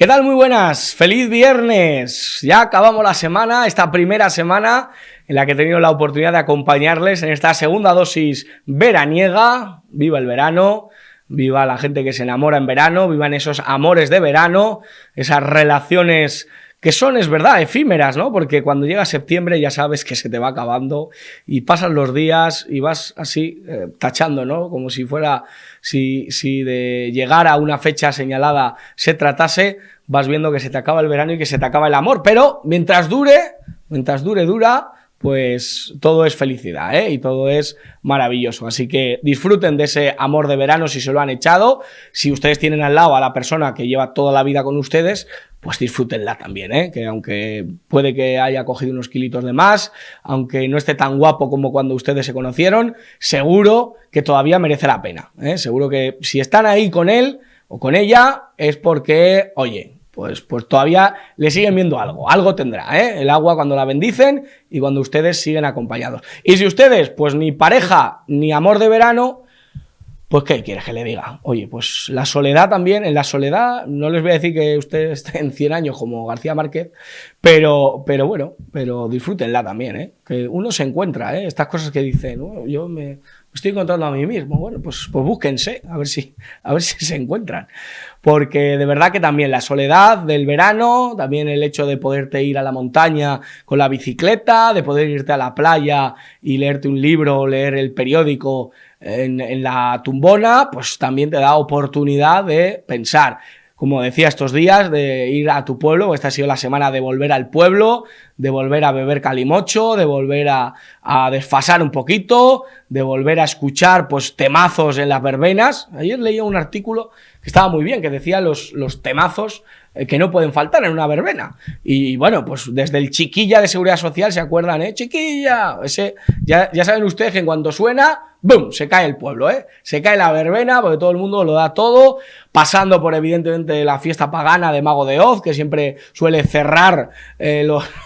tal? Muy buenas, feliz viernes. Ya acabamos la semana, esta primera semana en la que he tenido la oportunidad de acompañarles en esta segunda dosis veraniega. Viva el verano, viva la gente que se enamora en verano, vivan esos amores de verano, esas relaciones que son, es verdad, efímeras, ¿no? Porque cuando llega septiembre ya sabes que se te va acabando y pasan los días y vas así tachando, ¿no? Como si fuera, si de llegar a una fecha señalada se tratase, vas viendo que se te acaba el verano y que se te acaba el amor, pero mientras dure, dura, pues todo es felicidad, ¿eh? Y todo es maravilloso. Así que disfruten de ese amor de verano si se lo han echado. Si ustedes tienen al lado a la persona que lleva toda la vida con ustedes, pues disfrútenla también, ¿eh? Que aunque puede que haya cogido unos kilitos de más, aunque no esté tan guapo como cuando ustedes se conocieron, seguro que todavía merece la pena, ¿eh? Seguro que si están ahí con él o con ella es porque, oye, pues todavía le siguen viendo algo tendrá, ¿eh? El agua cuando la bendicen y cuando ustedes siguen acompañados. Y si ustedes, pues ni pareja ni amor de verano, pues ¿qué quieres que le diga? Oye, pues la soledad también, en la soledad, no les voy a decir que ustedes estén 100 años como García Márquez, pero bueno, pero disfrútenla también, ¿eh? Que uno se encuentra, ¿eh? Estas cosas que dicen, oh, yo me estoy encontrando a mí mismo, bueno, pues búsquense, a ver si se encuentran. Porque de verdad que también la soledad del verano, también el hecho de poderte ir a la montaña con la bicicleta, de poder irte a la playa y leerte un libro, leer el periódico en la tumbona, pues también te da oportunidad de pensar. Como decía estos días, de ir a tu pueblo, esta ha sido la semana de volver al pueblo, de volver a beber calimocho, de volver a desfasar un poquito, de volver a escuchar pues temazos en las verbenas. Ayer leía un artículo que estaba muy bien, que decía los temazos que no pueden faltar en una verbena. Y bueno, pues desde el Chiquilla de Seguridad Social, ¿se acuerdan, Chiquilla? Ese, ya saben ustedes que en cuanto suena, ¡bum!, se cae el pueblo, se cae la verbena porque todo el mundo lo da todo, pasando por evidentemente la fiesta pagana de Mago de Oz, que siempre suele cerrar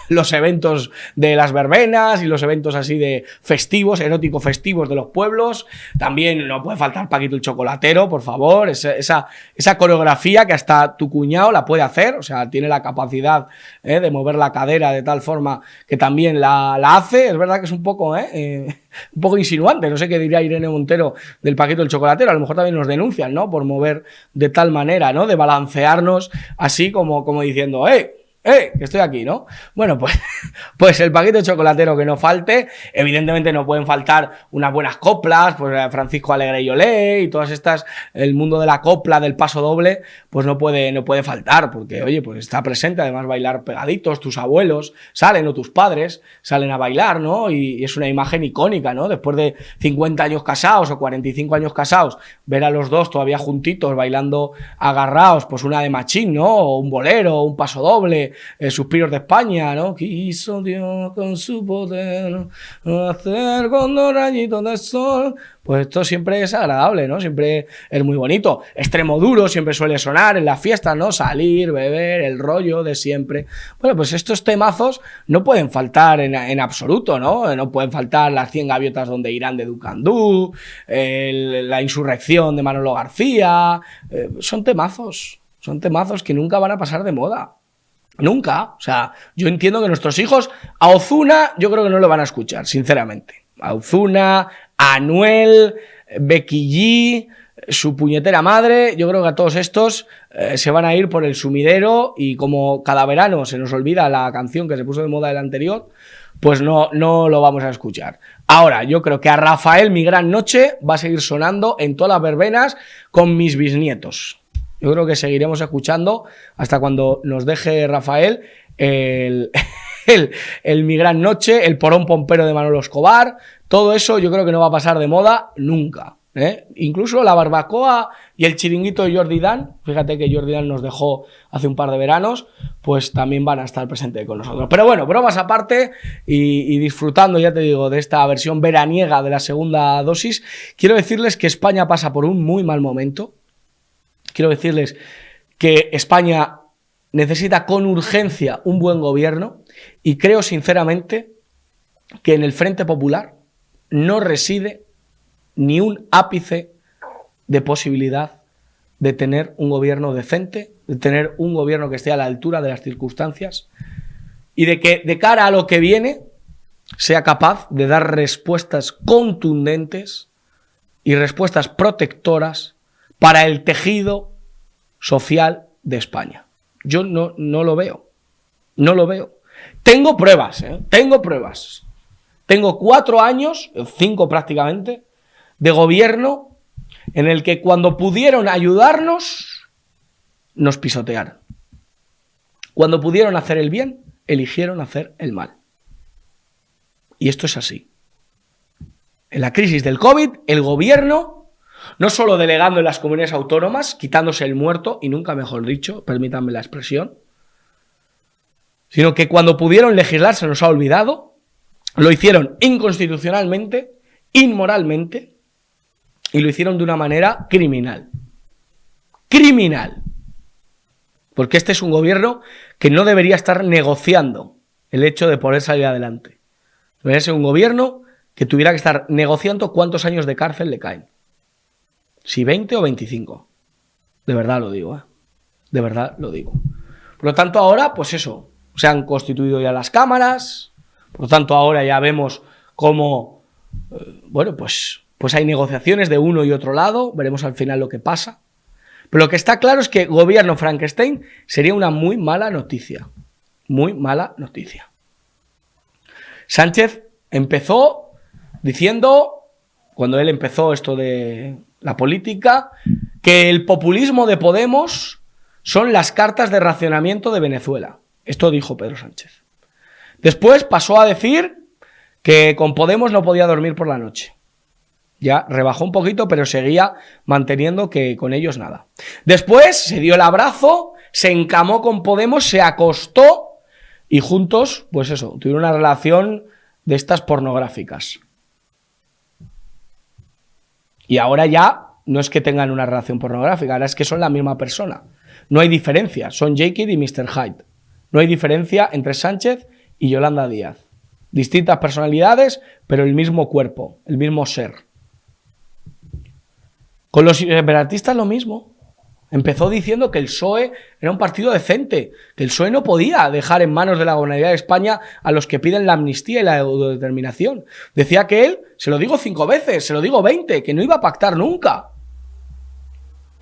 los eventos de las verbenas y los eventos así de festivos, erótico festivos de los pueblos. También no puede faltar Paquito el Chocolatero, por favor, esa coreografía que hasta tu cuñado la puede hacer, o sea, tiene la capacidad de mover la cadera de tal forma que también la hace. Es verdad que es un poco insinuante, no sé qué diría Irene Montero del Paquito el Chocolatero, a lo mejor también nos denuncian, ¿no?, por mover de tal manera, ¿no?, de balancearnos así como diciendo, que estoy aquí, ¿no? Bueno, pues el Paquito chocolatero que no falte. Evidentemente no pueden faltar unas buenas coplas, pues Francisco Alegre y Olé y todas estas, el mundo de la copla, del paso doble, pues no puede faltar, porque oye, pues está presente, además bailar pegaditos, tus abuelos salen o tus padres salen a bailar, ¿no? Y es una imagen icónica, ¿no? Después de 50 años casados o 45 años casados, ver a los dos todavía juntitos bailando agarrados, pues una de Machín, ¿no? O un bolero, o un paso doble, Suspiros de España, ¿no? Quiso Dios con su poder hacer con dos rayitos de sol. Pues esto siempre es agradable, ¿no? Siempre es muy bonito. Extremoduro siempre suele sonar en las fiestas, ¿no? Salir, beber, el rollo de siempre. Bueno, pues estos temazos no pueden faltar en absoluto, ¿no? No pueden faltar las 100 gaviotas donde irán de Ducandú, la insurrección de Manolo García. Son temazos que nunca van a pasar de moda. Nunca. O sea, yo entiendo que nuestros hijos a Ozuna yo creo que no lo van a escuchar, sinceramente. A Ozuna, a Anuel, Becky G, su puñetera madre, yo creo que a todos estos se van a ir por el sumidero, y como cada verano se nos olvida la canción que se puso de moda el anterior, pues no lo vamos a escuchar. Ahora, yo creo que a Rafael, Mi Gran Noche, va a seguir sonando en todas las verbenas con mis bisnietos. Yo creo que seguiremos escuchando hasta cuando nos deje Rafael el Mi Gran Noche, el Porón Pompero de Manolo Escobar. Todo eso yo creo que no va a pasar de moda nunca, ¿eh? Incluso la barbacoa y el chiringuito de Jordi Dan, fíjate que Jordi Dan nos dejó hace un par de veranos, pues también van a estar presentes con nosotros. Pero bueno, bromas aparte y disfrutando, ya te digo, de esta versión veraniega de la segunda dosis, quiero decirles que España pasa por un muy mal momento. Quiero decirles que España necesita con urgencia un buen gobierno, y creo sinceramente que en el Frente Popular no reside ni un ápice de posibilidad de tener un gobierno decente, de tener un gobierno que esté a la altura de las circunstancias y de que de cara a lo que viene sea capaz de dar respuestas contundentes y respuestas protectoras para el tejido social de España. Yo no lo veo. No lo veo. Tengo pruebas, tengo pruebas. Tengo 4 años, 5 prácticamente, de gobierno en el que cuando pudieron ayudarnos, nos pisotearon. Cuando pudieron hacer el bien, eligieron hacer el mal. Y esto es así. En la crisis del COVID, el gobierno, no solo delegando en las comunidades autónomas, quitándose el muerto, y nunca mejor dicho, permítanme la expresión, sino que cuando pudieron legislar se nos ha olvidado, lo hicieron inconstitucionalmente, inmoralmente, y lo hicieron de una manera criminal. Criminal. Porque este es un gobierno que no debería estar negociando el hecho de poder salir adelante. Debería ser un gobierno que tuviera que estar negociando cuántos años de cárcel le caen. Si 20 o 25. De verdad lo digo, De verdad lo digo. Por lo tanto, ahora, pues eso, se han constituido ya las cámaras, por lo tanto, ahora ya vemos cómo, bueno, pues hay negociaciones de uno y otro lado, veremos al final lo que pasa. Pero lo que está claro es que gobierno Frankenstein sería una muy mala noticia. Muy mala noticia. Sánchez empezó diciendo, cuando él empezó esto de la política, que el populismo de Podemos son las cartas de racionamiento de Venezuela. Esto dijo Pedro Sánchez. Después pasó a decir que con Podemos no podía dormir por la noche. Ya rebajó un poquito, pero seguía manteniendo que con ellos nada. Después se dio el abrazo, se encamó con Podemos, se acostó y juntos, pues eso, tuvieron una relación de estas pornográficas. Y ahora ya no es que tengan una relación pornográfica, ahora es que son la misma persona. No hay diferencia, son Jekyll y Mr. Hyde. No hay diferencia entre Sánchez y Yolanda Díaz. Distintas personalidades, pero el mismo cuerpo, el mismo ser. Con los separatistas lo mismo. Empezó diciendo que el PSOE era un partido decente, que el PSOE no podía dejar en manos de la Gobernabilidad de España a los que piden la amnistía y la autodeterminación. Decía que él, se lo digo 5 veces, se lo digo 20, que no iba a pactar nunca.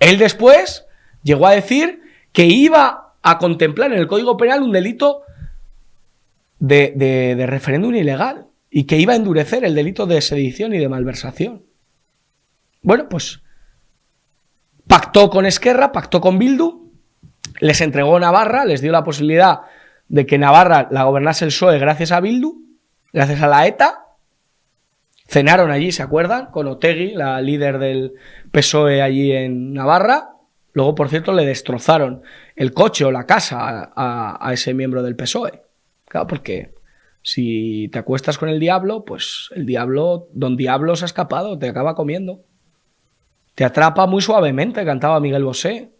Él después llegó a decir que iba a contemplar en el Código Penal un delito de referéndum ilegal y que iba a endurecer el delito de sedición y de malversación. Bueno, pues pactó con Esquerra, pactó con Bildu, les entregó Navarra, les dio la posibilidad de que Navarra la gobernase el PSOE gracias a Bildu, gracias a la ETA. Cenaron allí, ¿se acuerdan? Con Otegi, la líder del PSOE allí en Navarra. Luego, por cierto, le destrozaron el coche o la casa a ese miembro del PSOE. Claro, porque si te acuestas con el diablo, pues el diablo, don Diablo se ha escapado, te acaba comiendo. Te atrapa muy suavemente, cantaba Miguel Bosé.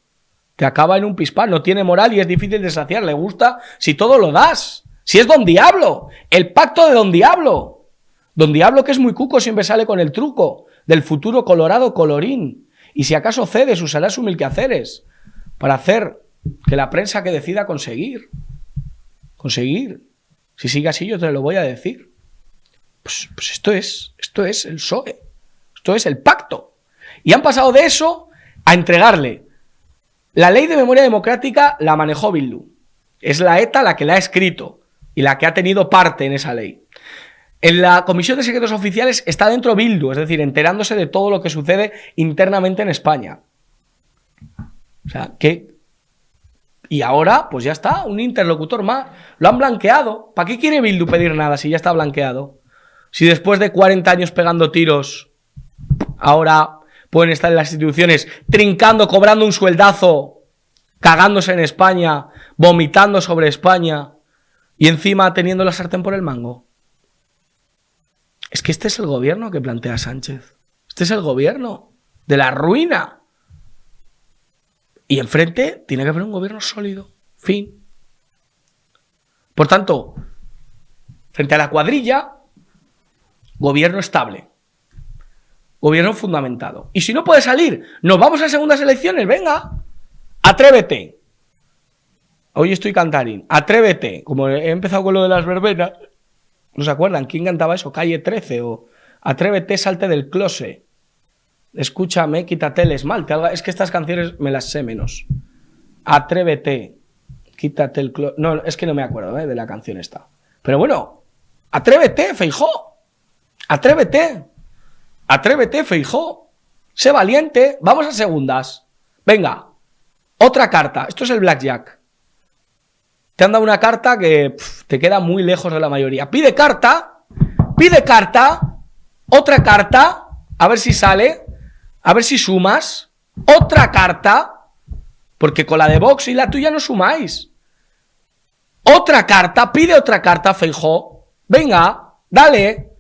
Te acaba en un pispán, no tiene moral y es difícil de saciar. Le gusta si todo lo das. Si es don Diablo, el pacto de don Diablo. Don Diablo, que es muy cuco, siempre sale con el truco del futuro colorado colorín. Y si acaso cedes, usará sus mil quehaceres para hacer que la prensa que decida conseguir. Si sigue así, yo te lo voy a decir. Pues esto es el PSOE. Esto es el pacto. Y han pasado de eso a entregarle. La ley de memoria democrática la manejó Bildu. Es la ETA la que la ha escrito y la que ha tenido parte en esa ley. En la Comisión de Secretos Oficiales está dentro Bildu, es decir, enterándose de todo lo que sucede internamente en España. O sea, que... Y ahora, pues ya está, un interlocutor más. Lo han blanqueado. ¿Para qué quiere Bildu pedir nada si ya está blanqueado? Si después de 40 años pegando tiros, ahora pueden estar en las instituciones trincando, cobrando un sueldazo, cagándose en España, vomitando sobre España y encima teniendo la sartén por el mango. Es que este es el gobierno que plantea Sánchez. Este es el gobierno de la ruina. Y enfrente tiene que haber un gobierno sólido. Fin. Por tanto, frente a la cuadrilla, gobierno estable. gobierno fundamentado. Y si no puede salir, nos vamos a segundas elecciones, venga, atrévete. Hoy estoy cantarín, atrévete. Como he empezado con lo de las verbenas, ¿no se acuerdan? ¿Quién cantaba eso? Calle 13 o atrévete, salte del closet. Escúchame, quítate el esmalte. Es que estas canciones me las sé menos. Atrévete, quítate el closet. No, es que no me acuerdo de la canción esta. Pero bueno, atrévete, Feijóo. Atrévete. Atrévete, Feijóo. Sé valiente. Vamos a segundas. Venga, otra carta. Esto es el blackjack. Te han dado una carta que te queda muy lejos de la mayoría. Pide carta, otra carta, a ver si sale, a ver si sumas, otra carta, porque con la de Vox y la tuya no sumáis. Otra carta, pide otra carta, Feijóo. Venga, dale.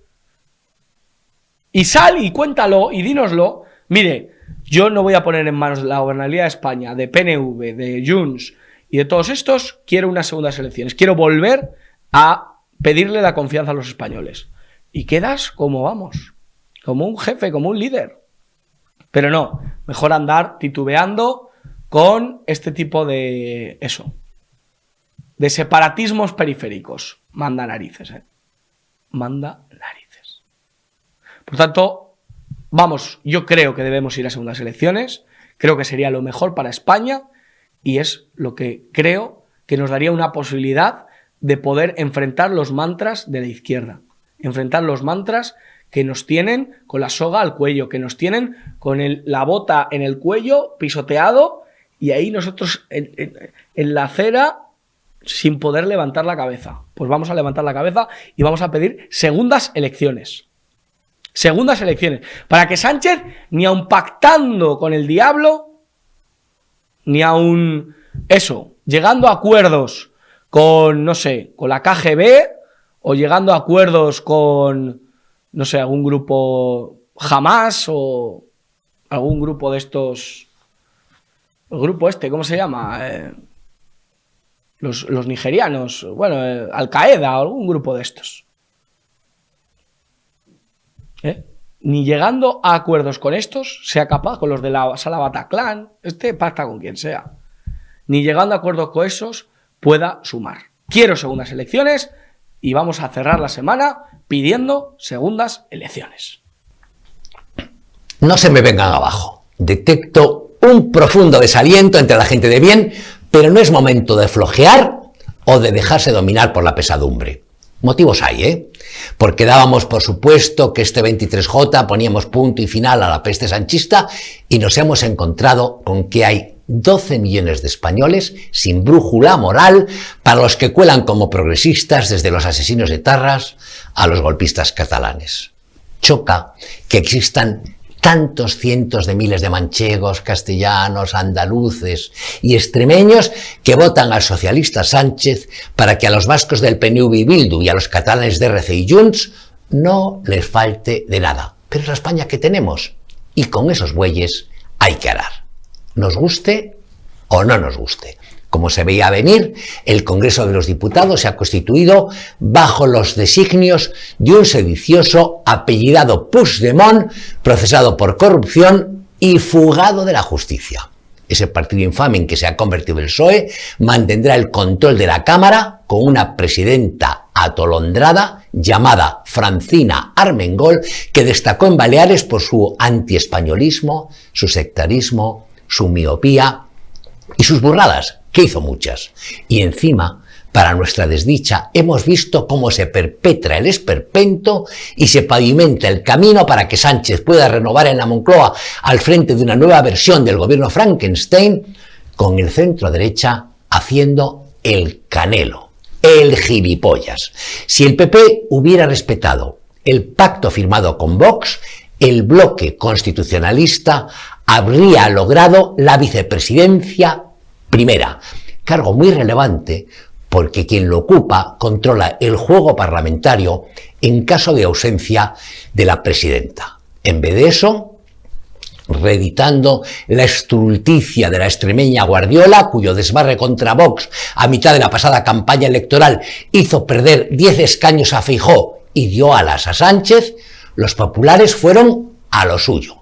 Y sal y cuéntalo y dínoslo. Mire, yo no voy a poner en manos de la gobernabilidad de España, de PNV, de Junts y de todos estos. Quiero unas segundas elecciones. Quiero volver a pedirle la confianza a los españoles. Y quedas como vamos, como un jefe, como un líder. Pero no, mejor andar titubeando con este tipo de de separatismos periféricos. Manda narices, manda narices. Por tanto, vamos, yo creo que debemos ir a segundas elecciones, creo que sería lo mejor para España y es lo que creo que nos daría una posibilidad de poder enfrentar los mantras de la izquierda, enfrentar los mantras que nos tienen con la soga al cuello, que nos tienen con la bota en el cuello, pisoteado, y ahí nosotros en la acera sin poder levantar la cabeza. Pues vamos a levantar la cabeza y vamos a pedir segundas elecciones. Segundas elecciones. Para que Sánchez, ni aun pactando con el diablo, ni aun llegando a acuerdos con, no sé, con la KGB, o llegando a acuerdos con, no sé, algún grupo Hamas o algún grupo de estos, el grupo ¿cómo se llama? Los nigerianos, bueno, Al Qaeda o algún grupo de estos. Ni llegando a acuerdos con estos, sea capaz, con los de la Sala Bataclan, pacta con quien sea, ni llegando a acuerdos con esos, pueda sumar. Quiero segundas elecciones y vamos a cerrar la semana pidiendo segundas elecciones. No se me vengan abajo. Detecto un profundo desaliento entre la gente de bien, pero no es momento de flojear o de dejarse dominar por la pesadumbre. Motivos hay, porque dábamos por supuesto que este 23J poníamos punto y final a la peste sanchista y nos hemos encontrado con que hay 12 millones de españoles sin brújula moral, para los que cuelan como progresistas desde los asesinos etarras a los golpistas catalanes. Choca que existan tantos cientos de miles de manchegos, castellanos, andaluces y extremeños que votan al socialista Sánchez para que a los vascos del PNV y Bildu y a los catalanes de RC y Junts no les falte de nada. Pero es la España que tenemos y con esos bueyes hay que arar. Nos guste o no nos guste. Como se veía venir, el Congreso de los Diputados se ha constituido bajo los designios de un sedicioso apellidado Puigdemont, procesado por corrupción y fugado de la justicia. Ese partido infame en que se ha convertido el PSOE mantendrá el control de la Cámara con una presidenta atolondrada llamada Francina Armengol, que destacó en Baleares por su antiespañolismo, su sectarismo, su miopía y sus burradas, que hizo muchas. Y encima, para nuestra desdicha, hemos visto cómo se perpetra el esperpento y se pavimenta el camino para que Sánchez pueda renovar en la Moncloa al frente de una nueva versión del gobierno Frankenstein, con el centro derecha haciendo el canelo, el gilipollas. Si el PP hubiera respetado el pacto firmado con Vox, el bloque constitucionalista habría logrado la vicepresidencia primera, cargo muy relevante porque quien lo ocupa controla el juego parlamentario en caso de ausencia de la presidenta. En vez de eso, reeditando la estulticia de la extremeña Guardiola, cuyo desbarre contra Vox a mitad de la pasada campaña electoral hizo perder 10 escaños a Feijóo y dio alas a Sánchez, los populares fueron a lo suyo.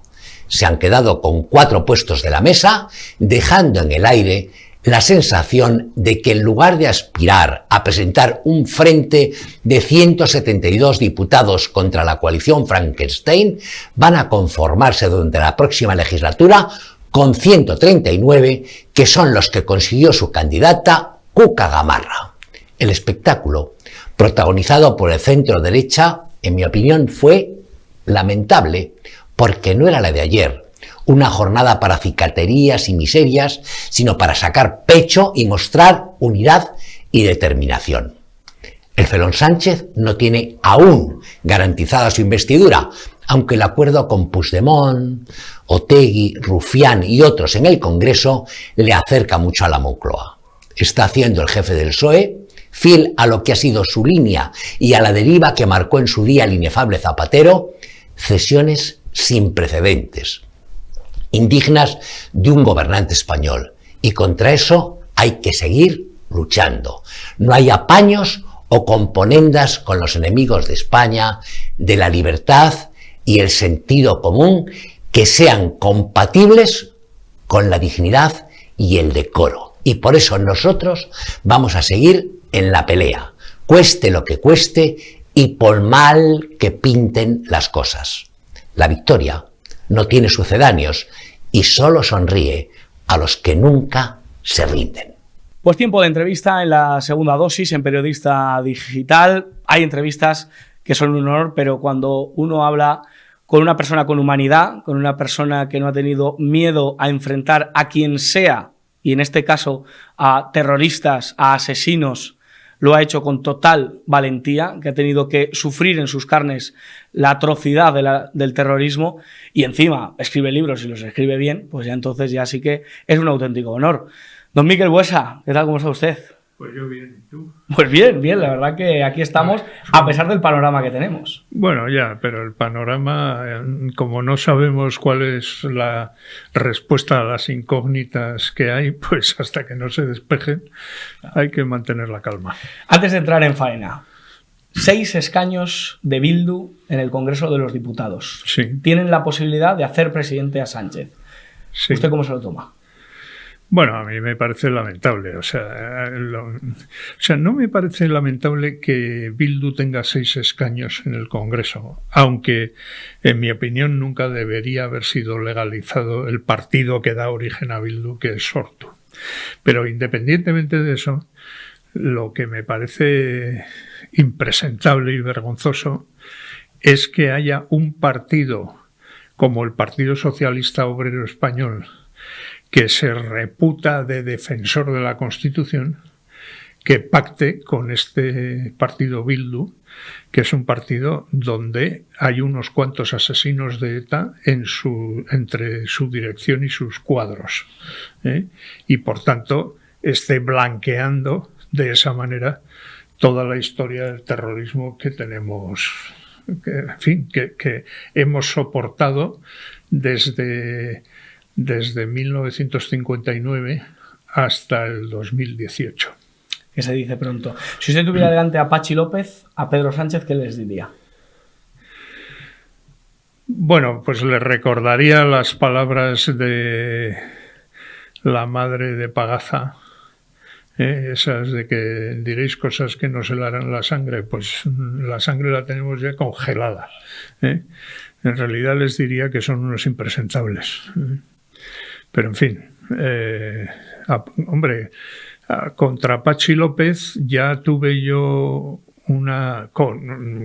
Se han quedado con 4 puestos de la mesa, dejando en el aire la sensación de que en lugar de aspirar a presentar un frente de 172 diputados contra la coalición Frankenstein, van a conformarse durante la próxima legislatura con 139, que son los que consiguió su candidata Cuca Gamarra. El espectáculo, protagonizado por el centro derecha, en mi opinión fue lamentable, porque no era la de ayer, una jornada para cicaterías y miserias, sino para sacar pecho y mostrar unidad y determinación. El felón Sánchez no tiene aún garantizada su investidura, aunque el acuerdo con Puigdemont, Otegi, Rufián y otros en el Congreso le acerca mucho a la Moncloa. Está haciendo el jefe del PSOE, fiel a lo que ha sido su línea y a la deriva que marcó en su día el inefable Zapatero, cesiones sin precedentes, indignas de un gobernante español, y contra eso hay que seguir luchando. No hay apaños o componendas con los enemigos de España, de la libertad y el sentido común que sean compatibles con la dignidad y el decoro. Y por eso nosotros vamos a seguir en la pelea, cueste lo que cueste y por mal que pinten las cosas. La victoria no tiene sucedáneos y solo sonríe a los que nunca se rinden. Pues tiempo de entrevista en la segunda dosis en Periodista Digital. Hay entrevistas que son un honor, pero cuando uno habla con una persona con humanidad, con una persona que no ha tenido miedo a enfrentar a quien sea, y en este caso a terroristas, a asesinos, lo ha hecho con total valentía, que ha tenido que sufrir en sus carnes la atrocidad del terrorismo, y encima escribe libros y los escribe bien, pues ya entonces ya sí que es un auténtico honor. Don Miquel Buesa, ¿qué tal? ¿Cómo está usted? Pues yo bien, ¿y tú? Pues bien, bien, la verdad que aquí estamos a pesar del panorama que tenemos. Bueno, ya, pero el panorama, como no sabemos cuál es la respuesta a las incógnitas que hay, pues hasta que no se despejen hay que mantener la calma. Antes de entrar en faena, 6 escaños de Bildu en el Congreso de los Diputados. Sí. Tienen la posibilidad de hacer presidente a Sánchez. Sí. ¿Usted cómo se lo toma? Bueno, a mí me parece lamentable. O sea, no me parece lamentable que Bildu tenga 6 escaños en el Congreso, aunque, en mi opinión, nunca debería haber sido legalizado el partido que da origen a Bildu, que es Sortu. Pero independientemente de eso, lo que me parece impresentable y vergonzoso es que haya un partido como el Partido Socialista Obrero Español, que se reputa de defensor de la Constitución, que pacte con este partido Bildu, que es un partido donde hay unos cuantos asesinos de ETA entre su dirección y sus cuadros, y por tanto esté blanqueando de esa manera toda la historia del terrorismo que tenemos, que hemos soportado desde 1959 hasta el 2018. Que se dice pronto. Si usted tuviera delante a Pachi López, a Pedro Sánchez, ¿qué les diría? Bueno, pues le recordaría las palabras de la madre de Pagaza, esas de que diréis cosas que no se le harán la sangre. Pues la sangre la tenemos ya congelada. En realidad les diría que son unos impresentables. Pero en fin, contra Pachi López ya tuve yo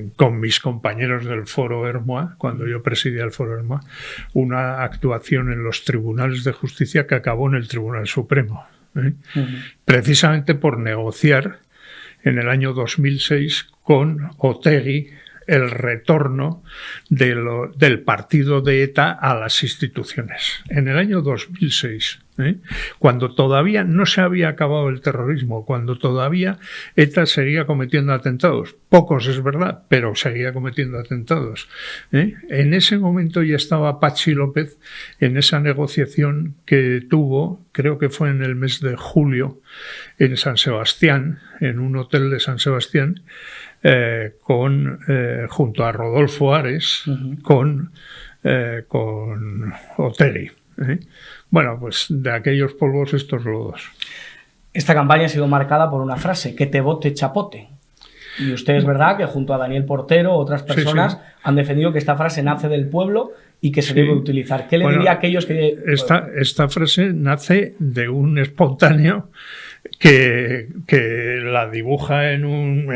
con mis compañeros del Foro Hermoa, cuando yo presidía el Foro Hermoa, una actuación en los tribunales de justicia que acabó en el Tribunal Supremo, precisamente por negociar en el año 2006 con Otegi el retorno del partido de ETA a las instituciones. En el año 2006, cuando todavía no se había acabado el terrorismo, cuando todavía ETA seguía cometiendo atentados, pocos es verdad, pero seguía cometiendo atentados. En ese momento ya estaba Pachi López en esa negociación que tuvo, creo que fue en el mes de julio, en San Sebastián, en un hotel de San Sebastián, junto a Rodolfo Ares, con con Otegi. Bueno, pues de aquellos polvos estos lodos. Esta campaña ha sido marcada por una frase: que te vote chapote. Y usted es verdad que junto a Daniel Portero, otras personas han defendido que esta frase nace del pueblo y que se debe utilizar. ¿Qué le diría a aquellos que...? Esta frase nace de un espontáneo que la dibuja en un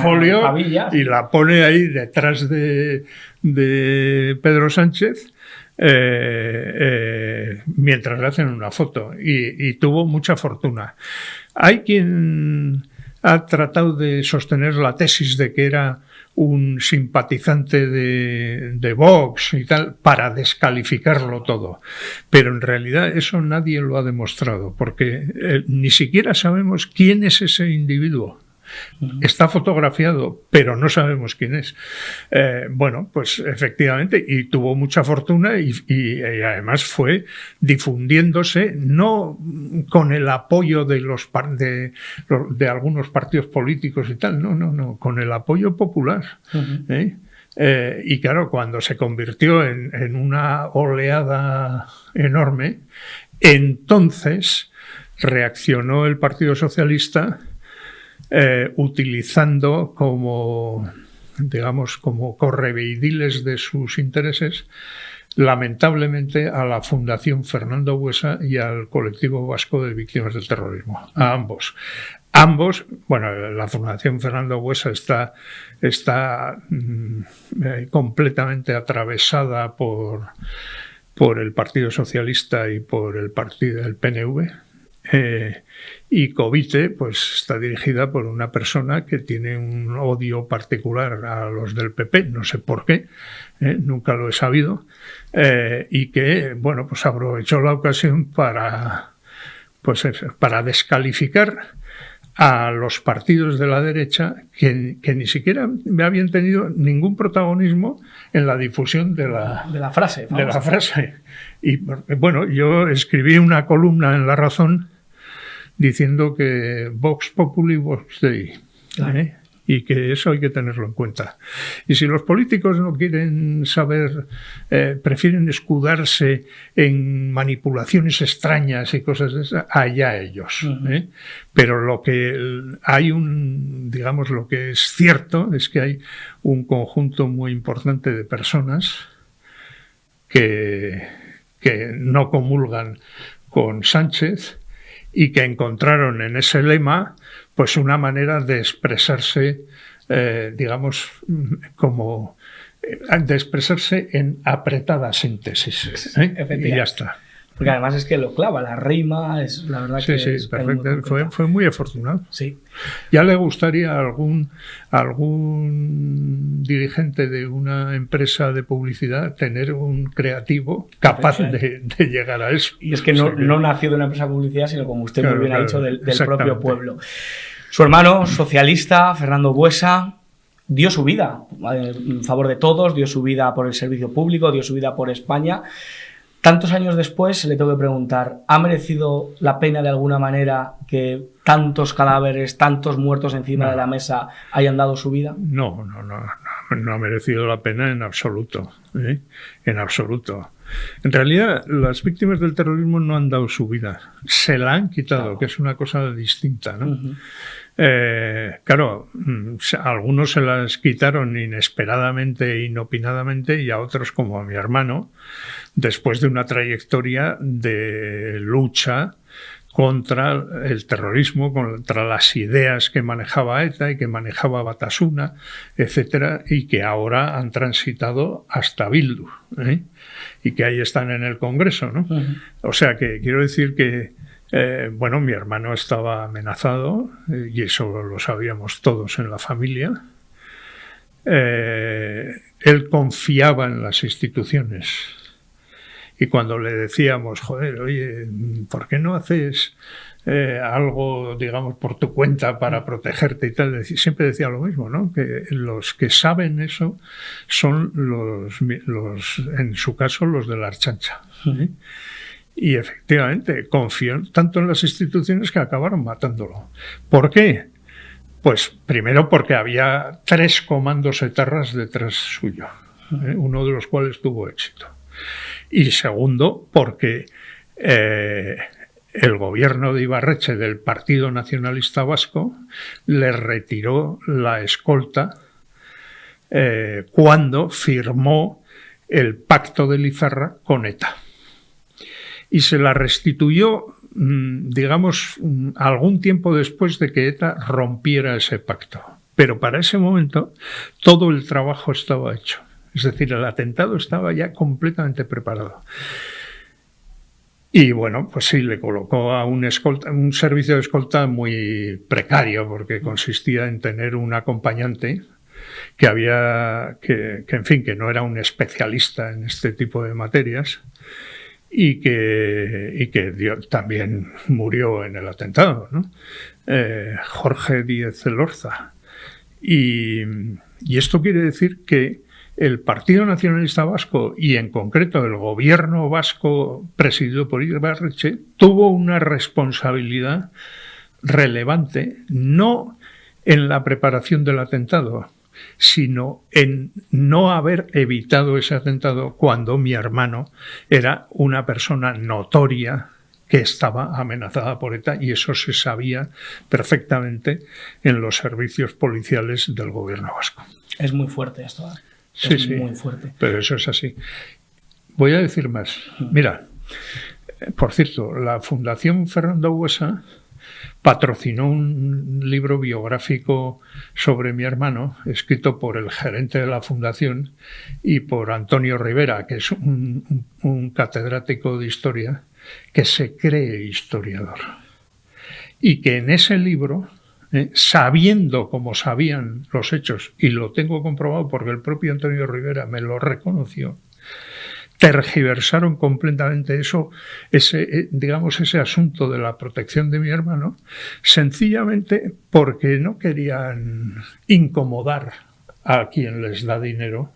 folio pavilla, y la pone ahí detrás de Pedro Sánchez mientras le hacen una foto, y tuvo mucha fortuna. Hay quien ha tratado de sostener la tesis de que era un simpatizante de Vox y tal, para descalificarlo todo. Pero en realidad eso nadie lo ha demostrado, porque ni siquiera sabemos quién es ese individuo. Está fotografiado, pero no sabemos quién es. Bueno, pues efectivamente, y tuvo mucha fortuna y además fue difundiéndose, no con el apoyo de algunos partidos políticos y tal, no, con el apoyo popular. Y claro, cuando se convirtió en una oleada enorme, entonces reaccionó el Partido Socialista, utilizando como correveidiles de sus intereses, lamentablemente, a la Fundación Fernando Buesa y al Colectivo Vasco de Víctimas del Terrorismo, a ambos. Bueno, la Fundación Fernando Buesa está completamente atravesada por el Partido Socialista y por el PNV. Y Covite pues está dirigida por una persona que tiene un odio particular a los del PP, no sé por qué, nunca lo he sabido, y que bueno, pues aprovechó la ocasión para descalificar a los partidos de la derecha que ni siquiera habían tenido ningún protagonismo en la difusión de la frase. Y bueno, yo escribí una columna en La Razón diciendo que Vox Populi, Vox Dei, y que eso hay que tenerlo en cuenta. Y si los políticos no quieren saber, prefieren escudarse en manipulaciones extrañas y cosas de esas, allá ellos. Pero lo que es cierto es que hay un conjunto muy importante de personas que no comulgan con Sánchez y que encontraron en ese lema pues una manera de expresarse, de expresarse en apretada síntesis. Y ya está. Porque además es que lo clava, la rima, es la verdad que sí, perfecto. Fue muy afortunado. Sí. Ya le gustaría a algún dirigente de una empresa de publicidad tener un creativo capaz de llegar a eso. Y es que no nació de una empresa de publicidad, sino, como usted muy bien ha dicho, del propio pueblo. Su hermano socialista, Fernando Buesa, dio su vida en favor de todos, dio su vida por el servicio público, dio su vida por España. Tantos años después le tengo que preguntar, ¿ha merecido la pena de alguna manera que tantos cadáveres, tantos muertos encima de la mesa hayan dado su vida? No ha merecido la pena en absoluto. En absoluto. En realidad, las víctimas del terrorismo no han dado su vida, se la han quitado, que es una cosa distinta, ¿no? Claro, a algunos se las quitaron inesperadamente e inopinadamente, y a otros, como a mi hermano, después de una trayectoria de lucha contra el terrorismo, contra las ideas que manejaba ETA y que manejaba Batasuna, etcétera, y que ahora han transitado hasta Bildu, y que ahí están en el Congreso, ¿no? O sea que quiero decir que mi hermano estaba amenazado, y eso lo sabíamos todos en la familia. Él confiaba en las instituciones. Y cuando le decíamos, joder, oye, ¿por qué no haces algo, digamos, por tu cuenta para protegerte y tal? Siempre decía lo mismo, ¿no? Que los que saben eso son los en su caso, los de la Archancha. Y efectivamente, confió tanto en las instituciones que acabaron matándolo. ¿Por qué? Pues primero porque había 3 comandos etarras detrás suyo. uno de los cuales tuvo éxito. Y segundo, porque el gobierno de Ibarretxe del Partido Nacionalista Vasco le retiró la escolta cuando firmó el pacto de Lizarra con ETA. Y se la restituyó, digamos, algún tiempo después de que ETA rompiera ese pacto. Pero para ese momento todo el trabajo estaba hecho. Es decir, el atentado estaba ya completamente preparado. Y bueno, pues sí, le colocó a un servicio de escolta muy precario, porque consistía en tener un acompañante que en fin, que no era un especialista en este tipo de materias y que también murió en el atentado, ¿no? Jorge Díez Elorza. Y esto quiere decir que el Partido Nacionalista Vasco y en concreto el gobierno vasco presidido por Ibarretxe tuvo una responsabilidad relevante, no en la preparación del atentado, sino en no haber evitado ese atentado cuando mi hermano era una persona notoria que estaba amenazada por ETA, y eso se sabía perfectamente en los servicios policiales del gobierno vasco. Es muy fuerte esto, ¿eh? Sí, muy fuerte. Pero eso es así. Voy a decir más. Mira, por cierto, la Fundación Fernando Buesa patrocinó un libro biográfico sobre mi hermano, escrito por el gerente de la fundación y por Antonio Rivera, que es un catedrático de historia que se cree historiador. Y que en ese libro, sabiendo como sabían los hechos, y lo tengo comprobado porque el propio Antonio Rivera me lo reconoció, tergiversaron completamente ese asunto de la protección de mi hermano, sencillamente porque no querían incomodar a quien les da dinero,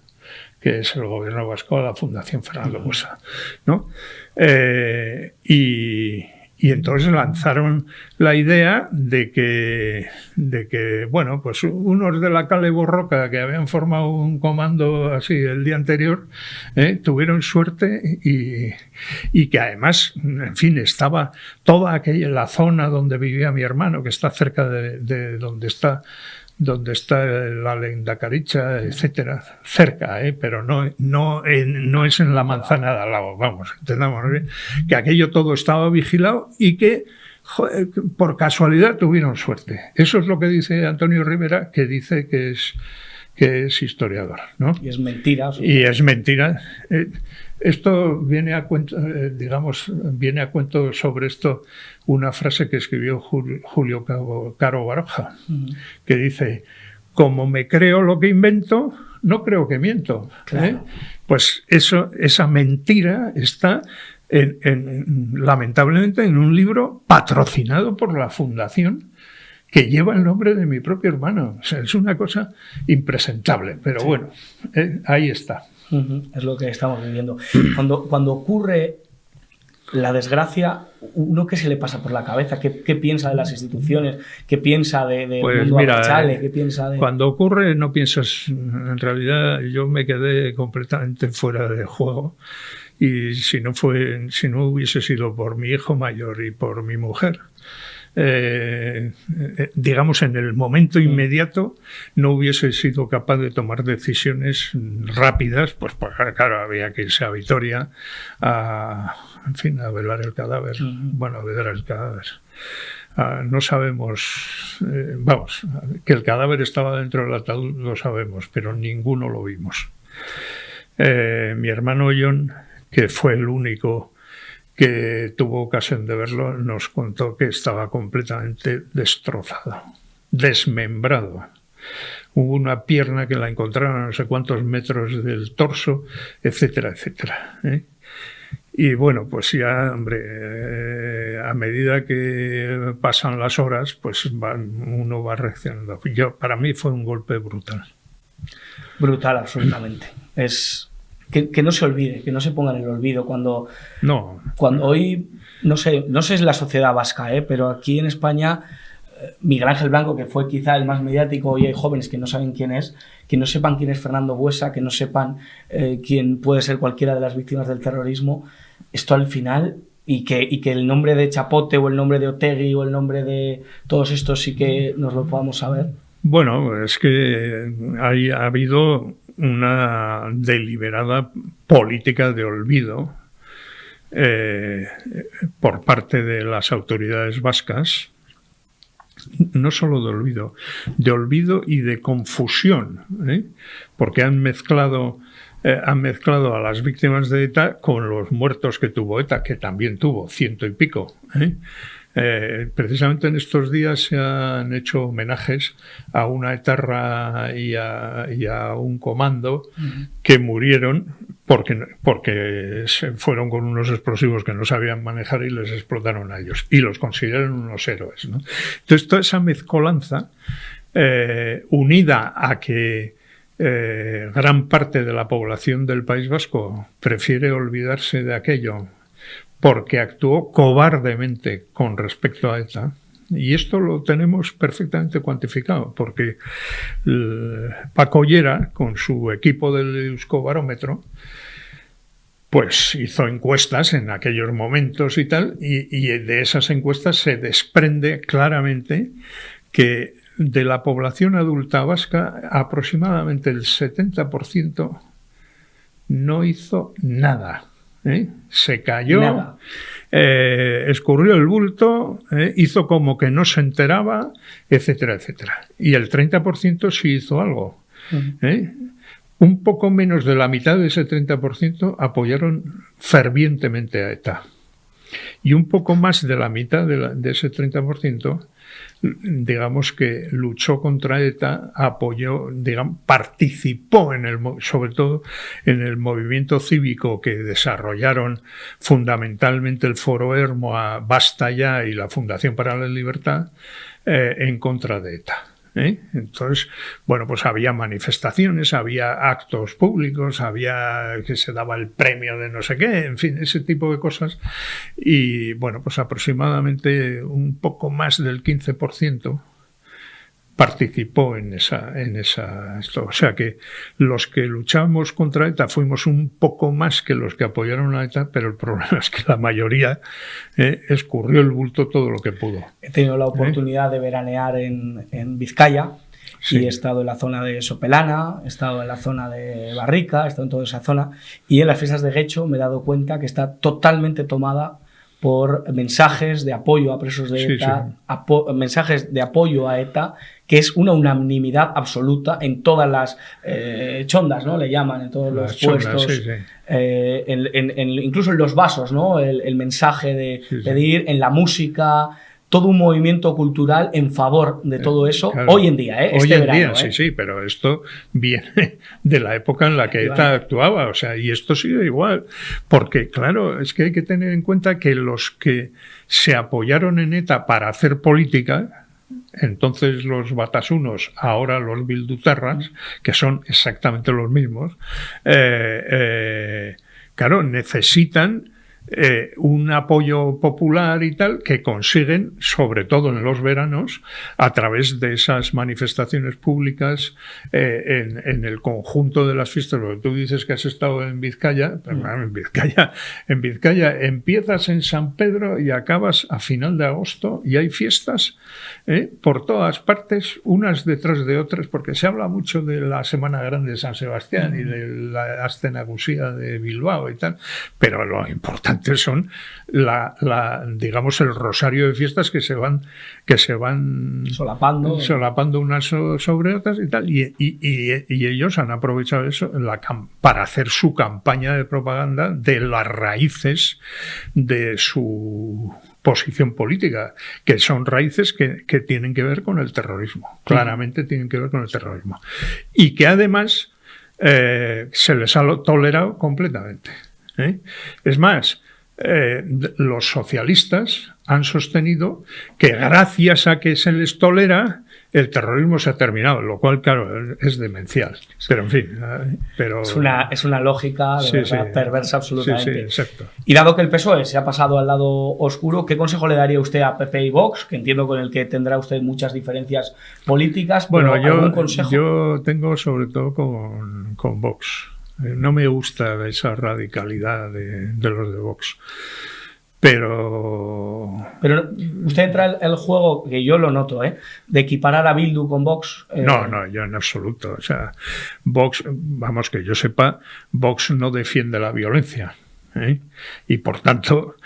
que es el gobierno vasco, a la Fundación Fernando Buesa, ¿no? Y entonces lanzaron la idea de que, bueno, pues unos de la Cale Borroca que habían formado un comando así el día anterior, tuvieron suerte y que además, en fin, estaba toda la zona donde vivía mi hermano, que está cerca de donde está la Lehendakaricha, etcétera, cerca, pero no es en la manzana de al lado, vamos, entendamos bien, que aquello todo estaba vigilado y que, joder, por casualidad tuvieron suerte. Eso es lo que dice Antonio Rivera, que dice que es historiador, ¿no? Y es mentira. Y es mentira. Esto viene a cuento, viene a cuento sobre esto una frase que escribió Julio Caro Baroja, que dice: como me creo lo que invento, no creo que miento. Claro. Pues esa mentira está lamentablemente en un libro patrocinado por la Fundación que lleva el nombre de mi propio hermano. O sea, es una cosa impresentable, pero sí. Bueno, ahí está. Es lo que estamos viviendo. Cuando ocurre la desgracia, ¿uno qué se le pasa por la cabeza? ¿Qué piensa de las instituciones? ¿Qué piensa de pues mundo mira, Abachale? ¿Qué piensa de...? Cuando ocurre no piensas... En realidad yo me quedé completamente fuera de juego, y si no hubiese sido por mi hijo mayor y por mi mujer, digamos, en el momento inmediato no hubiese sido capaz de tomar decisiones rápidas, pues claro, había que irse a Vitoria a velar el cadáver. Bueno, a velar el cadáver. No sabemos, vamos, que el cadáver estaba dentro del ataúd lo sabemos, pero ninguno lo vimos. Mi hermano John, que fue el único que tuvo ocasión de verlo, nos contó que estaba completamente destrozado, desmembrado. Hubo una pierna que la encontraron a no sé cuántos metros del torso, etcétera, etcétera. Y bueno, pues ya, hombre, a medida que pasan las horas, pues uno va reaccionando. Para mí fue un golpe brutal. Brutal, absolutamente. Es... Que no se olvide, que no se ponga en el olvido cuando hoy, no sé es la sociedad vasca, pero aquí en España Miguel Ángel Blanco, que fue quizá el más mediático, y hay jóvenes que no saben quién es, que no sepan quién es Fernando Buesa, que no sepan quién puede ser cualquiera de las víctimas del terrorismo, esto al final, y que el nombre de Chapote o el nombre de Otegi o el nombre de todos estos sí que nos lo podamos saber. Bueno, es que ha habido una deliberada política de olvido por parte de las autoridades vascas, no solo de olvido y de confusión, porque han mezclado a las víctimas de ETA con los muertos que tuvo ETA, que también tuvo 100 y pico. Precisamente en estos días se han hecho homenajes a una etarra y a un comando que murieron porque se fueron con unos explosivos que no sabían manejar y les explotaron a ellos, y los consideran unos héroes, ¿no? Entonces toda esa mezcolanza unida a que gran parte de la población del País Vasco prefiere olvidarse de aquello porque actuó cobardemente con respecto a ETA, y esto lo tenemos perfectamente cuantificado, porque Paco Llera, con su equipo del Euskobarómetro, pues hizo encuestas en aquellos momentos y tal, y de esas encuestas se desprende claramente que de la población adulta vasca aproximadamente el 70% no hizo nada. Se cayó, escurrió el bulto, hizo como que no se enteraba, etcétera, etcétera. Y el 30% sí hizo algo. Un poco menos de la mitad de ese 30% apoyaron fervientemente a ETA. Y un poco más de la mitad de ese 30%, digamos que luchó contra ETA, apoyó, participó sobre todo en el movimiento cívico que desarrollaron fundamentalmente el Foro Hermoa, Basta Ya y la Fundación para la Libertad en contra de ETA. Entonces, bueno, pues había manifestaciones, había actos públicos, había que se daba el premio de no sé qué, en fin, ese tipo de cosas. Y bueno, pues aproximadamente un poco más del 15% participó en esa esto. O sea que los que luchamos contra ETA fuimos un poco más que los que apoyaron a ETA, pero el problema es que la mayoría escurrió el bulto todo lo que pudo. He tenido la oportunidad de veranear en Vizcaya, sí, y he estado en la zona de Sopelana, he estado en la zona de Barrica, he estado en toda esa zona, y en las fiestas de Guecho me he dado cuenta que está totalmente tomada por mensajes de apoyo a presos de ETA, mensajes de apoyo a ETA, que es una unanimidad absoluta en todas las chondas, ¿no? Le llaman, en todos los puestos, sí, sí. Incluso en los vasos, ¿no? El mensaje de pedir, en la música, todo un movimiento cultural en favor de todo eso, claro, hoy en día, hoy en día, sí, pero esto viene de la época en la que ETA actuaba, o sea, y esto sigue igual, porque claro, es que hay que tener en cuenta que los que se apoyaron en ETA para hacer política, entonces los batasunos, ahora los bildutarras, que son exactamente los mismos, claro, necesitan un apoyo popular y tal que consiguen, sobre todo en los veranos, a través de esas manifestaciones públicas en el conjunto de las fiestas. Porque tú dices que has estado en Vizcaya, pero en Vizcaya empiezas en San Pedro y acabas a final de agosto, y hay fiestas por todas partes, unas detrás de otras, porque se habla mucho de la Semana Grande de San Sebastián y de la Astenagusía de Bilbao y tal, pero lo importante son digamos el rosario de fiestas que se van solapando unas sobre otras y tal, y ellos han aprovechado eso para hacer su campaña de propaganda de las raíces de su posición política, que son raíces que tienen que ver con el terrorismo, claramente tienen que ver con el terrorismo, y que además se les ha tolerado completamente. Es más, los socialistas han sostenido que gracias a que se les tolera, el terrorismo se ha terminado, lo cual, claro, es demencial. Pero, en fin... pero es una lógica de verdad perversa absolutamente. Sí, exacto. Y dado que el PSOE se ha pasado al lado oscuro, ¿qué consejo le daría usted a PP y Vox? Que entiendo con el que tendrá usted muchas diferencias políticas. Pero Bueno, ¿algún consejo? yo tengo sobre todo con Vox. No me gusta esa radicalidad de los de Vox. Pero usted entra en el juego, que yo lo noto, de equiparar a Bildu con Vox. No, yo en absoluto. O sea, Vox, vamos, que yo sepa, Vox no defiende la violencia. Y por tanto,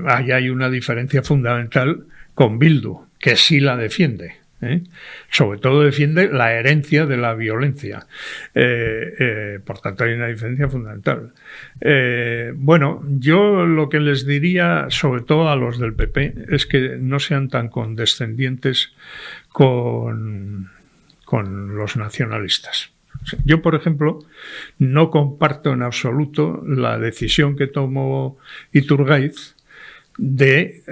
ahí hay una diferencia fundamental con Bildu, que sí la defiende. Sobre todo defiende la herencia de la violencia. Por tanto, hay una diferencia fundamental. Bueno, yo lo que les diría, sobre todo a los del PP, es que no sean tan condescendientes con los nacionalistas. Yo, por ejemplo, no comparto en absoluto la decisión que tomó Iturgaiz de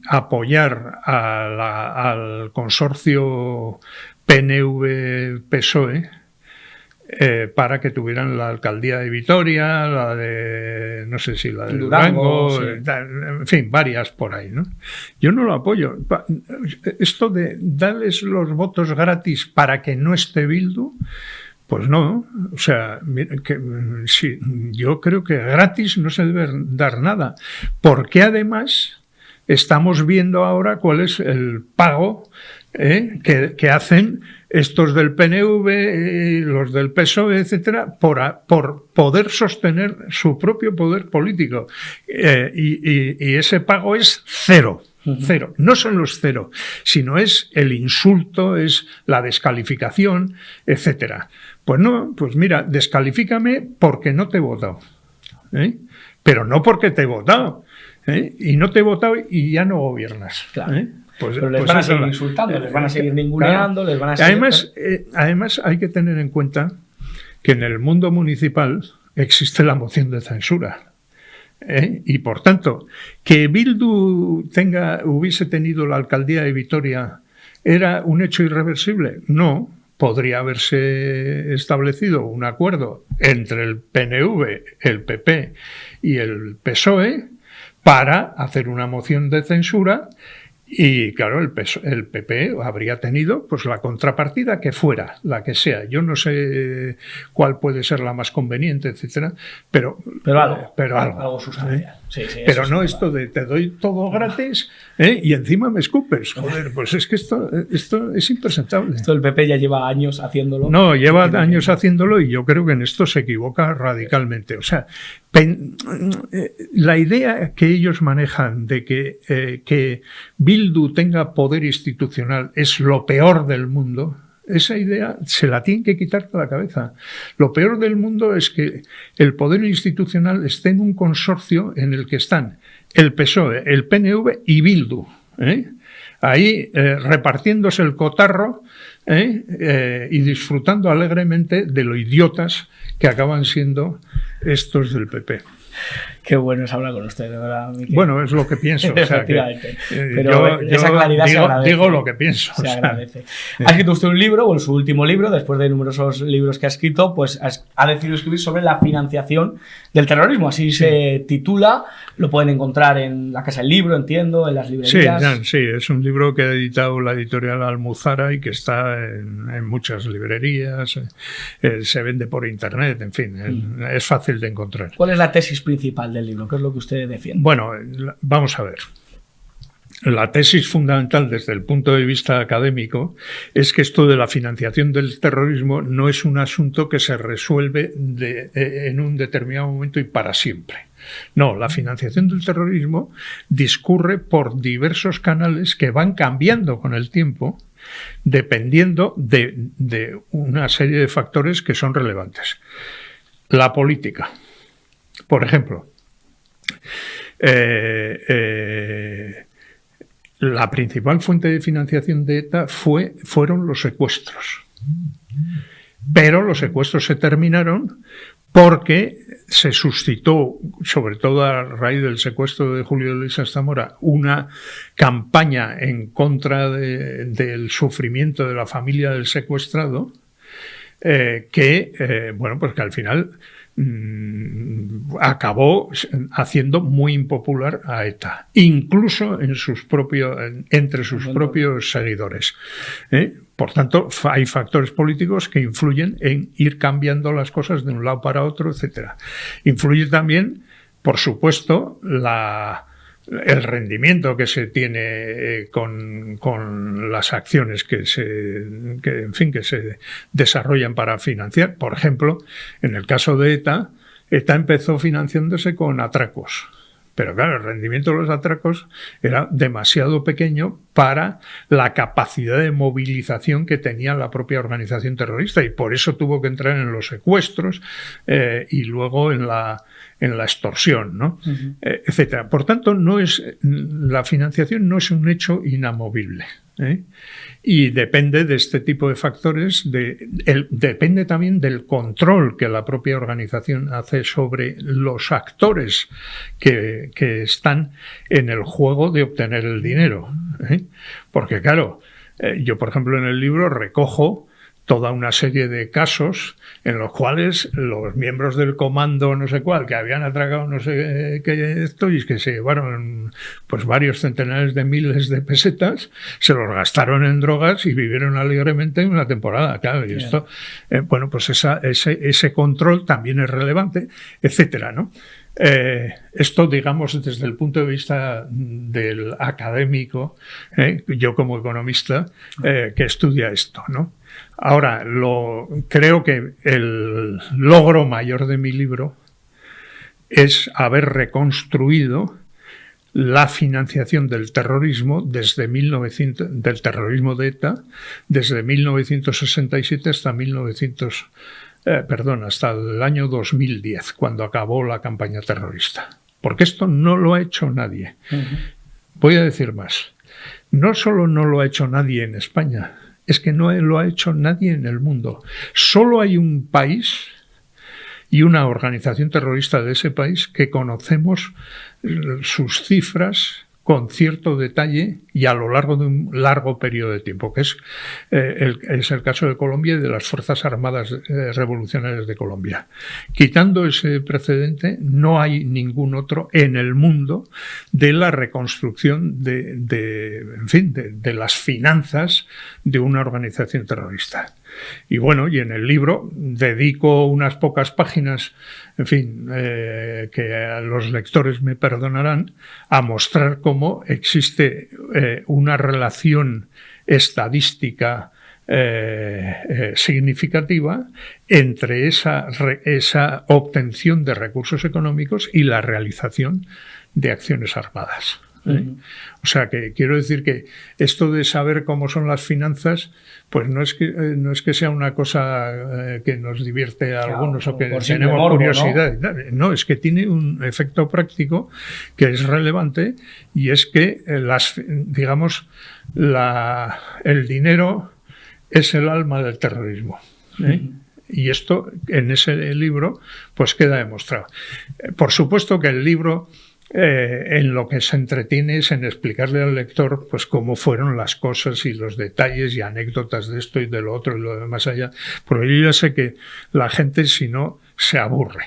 apoyar al consorcio PNV-PSOE para que tuvieran la alcaldía de Vitoria, la de, no sé si la de Durango, sí. En fin, varias por ahí, ¿no? Yo no lo apoyo. Esto de darles los votos gratis para que no esté Bildu, pues no, o sea, sí, yo creo que gratis no se debe dar nada, porque además estamos viendo ahora cuál es el pago que hacen estos del PNV, los del PSOE, etcétera, por poder sostener su propio poder político. Y ese pago es cero. Cero. No son los cero, sino es el insulto, es la descalificación, etcétera. Pues no, pues mira, descalifícame porque no te he votado. Pero no porque te he votado. Y no te he votado y ya no gobiernas. Claro. Pero les van a seguir insultando, les van a seguir ninguneando, les van a seguir... Además, hay que tener en cuenta que en el mundo municipal existe la moción de censura. Y por tanto, que Bildu hubiese tenido la alcaldía de Vitoria, ¿era un hecho irreversible? No. Podría haberse establecido un acuerdo entre el PNV, el PP y el PSOE para hacer una moción de censura. Y claro, el PP habría tenido pues la contrapartida que fuera, la que sea. Yo no sé cuál puede ser la más conveniente, etcétera, pero algo sustancial. Sí, pero no esto de te doy todo gratis y encima me escupes. Joder, pues es que esto es impresentable. Esto el PP ya lleva años haciéndolo. No, lleva años haciéndolo y yo creo que en esto se equivoca radicalmente. O sea, la idea que ellos manejan de que Bildu tenga poder institucional es lo peor del mundo. Esa idea se la tienen que quitar de la cabeza. Lo peor del mundo es que el poder institucional esté en un consorcio en el que están el PSOE, el PNV y Bildu. Ahí repartiéndose el cotarro y disfrutando alegremente de lo idiotas que acaban siendo estos del PP. Qué bueno es hablar con usted, de verdad, Miquel. Bueno, es lo que pienso. Efectivamente. Pero esa claridad se agradece. Digo lo que pienso. Se agradece. Ha escrito usted un libro, o su último libro, después de numerosos libros que ha escrito, pues ha decidido escribir sobre la financiación del terrorismo. Así se titula. Lo pueden encontrar en la Casa del Libro, entiendo, en las librerías. Sí, es un libro que ha editado la editorial Almuzara y que está en muchas librerías. Se vende por internet, en fin, es fácil de encontrar. ¿Cuál es la tesis principal del libro? ¿Qué es lo que usted defiende? Bueno, vamos a ver. La tesis fundamental desde el punto de vista académico es que esto de la financiación del terrorismo no es un asunto que se resuelve en un determinado momento y para siempre. No, la financiación del terrorismo discurre por diversos canales que van cambiando con el tiempo dependiendo de una serie de factores que son relevantes. La política. Por ejemplo, la principal fuente de financiación de ETA fueron los secuestros. Pero los secuestros se terminaron porque se suscitó, sobre todo a raíz del secuestro de Julio Iglesias Zamora, una campaña en contra del sufrimiento de la familia del secuestrado, bueno, pues que al final acabó haciendo muy impopular a ETA, incluso entre sus propios seguidores. Por tanto, hay factores políticos que influyen en ir cambiando las cosas de un lado para otro, etcétera. Influye también, por supuesto, el rendimiento que se tiene con las acciones que se desarrollan para financiar. Por ejemplo, en el caso de ETA empezó financiándose con atracos. Pero claro, el rendimiento de los atracos era demasiado pequeño para la capacidad de movilización que tenía la propia organización terrorista, y por eso tuvo que entrar en los secuestros y luego en la extorsión, ¿no? Etcétera. Por tanto, la financiación no es un hecho inamovible, y depende de este tipo de factores, depende también del control que la propia organización hace sobre los actores que están en el juego de obtener el dinero, porque claro, yo por ejemplo en el libro recojo toda una serie de casos en los cuales los miembros del comando no sé cuál, que habían atracado no sé qué esto, y que se llevaron pues varios centenares de miles de pesetas, se los gastaron en drogas y vivieron alegremente una temporada, claro, y esto, bueno, pues ese control también es relevante, etcétera, ¿no? Esto, digamos, desde el punto de vista del académico, yo como economista que estudia esto, ¿no? Ahora, creo que el logro mayor de mi libro es haber reconstruido la financiación del terrorismo del terrorismo de ETA desde 1967 hasta hasta el año 2010, cuando acabó la campaña terrorista. Porque esto no lo ha hecho nadie. Voy a decir más. No solo no lo ha hecho nadie en España, es que no lo ha hecho nadie en el mundo. Solo hay un país y una organización terrorista de ese país que conocemos sus cifras con cierto detalle y a lo largo de un largo periodo de tiempo, que es el caso de Colombia y de las Fuerzas Armadas Revolucionarias de Colombia. Quitando ese precedente, no hay ningún otro en el mundo de la reconstrucción de las finanzas de una organización terrorista. Y bueno, y en el libro dedico unas pocas páginas, en fin, que a los lectores me perdonarán, a mostrar cómo existe una relación estadística significativa entre esa obtención de recursos económicos y la realización de acciones armadas. O sea, que quiero decir que esto de saber cómo son las finanzas, pues no es que sea una cosa que nos divierte a algunos o que tenemos morbo, curiosidad. No, es que tiene un efecto práctico que es relevante, y es que el dinero es el alma del terrorismo. Y esto en ese libro pues queda demostrado. Por supuesto que el libro en lo que se entretiene es en explicarle al lector pues cómo fueron las cosas y los detalles y anécdotas de esto y de lo otro y lo demás allá, porque yo ya sé que la gente si no se aburre,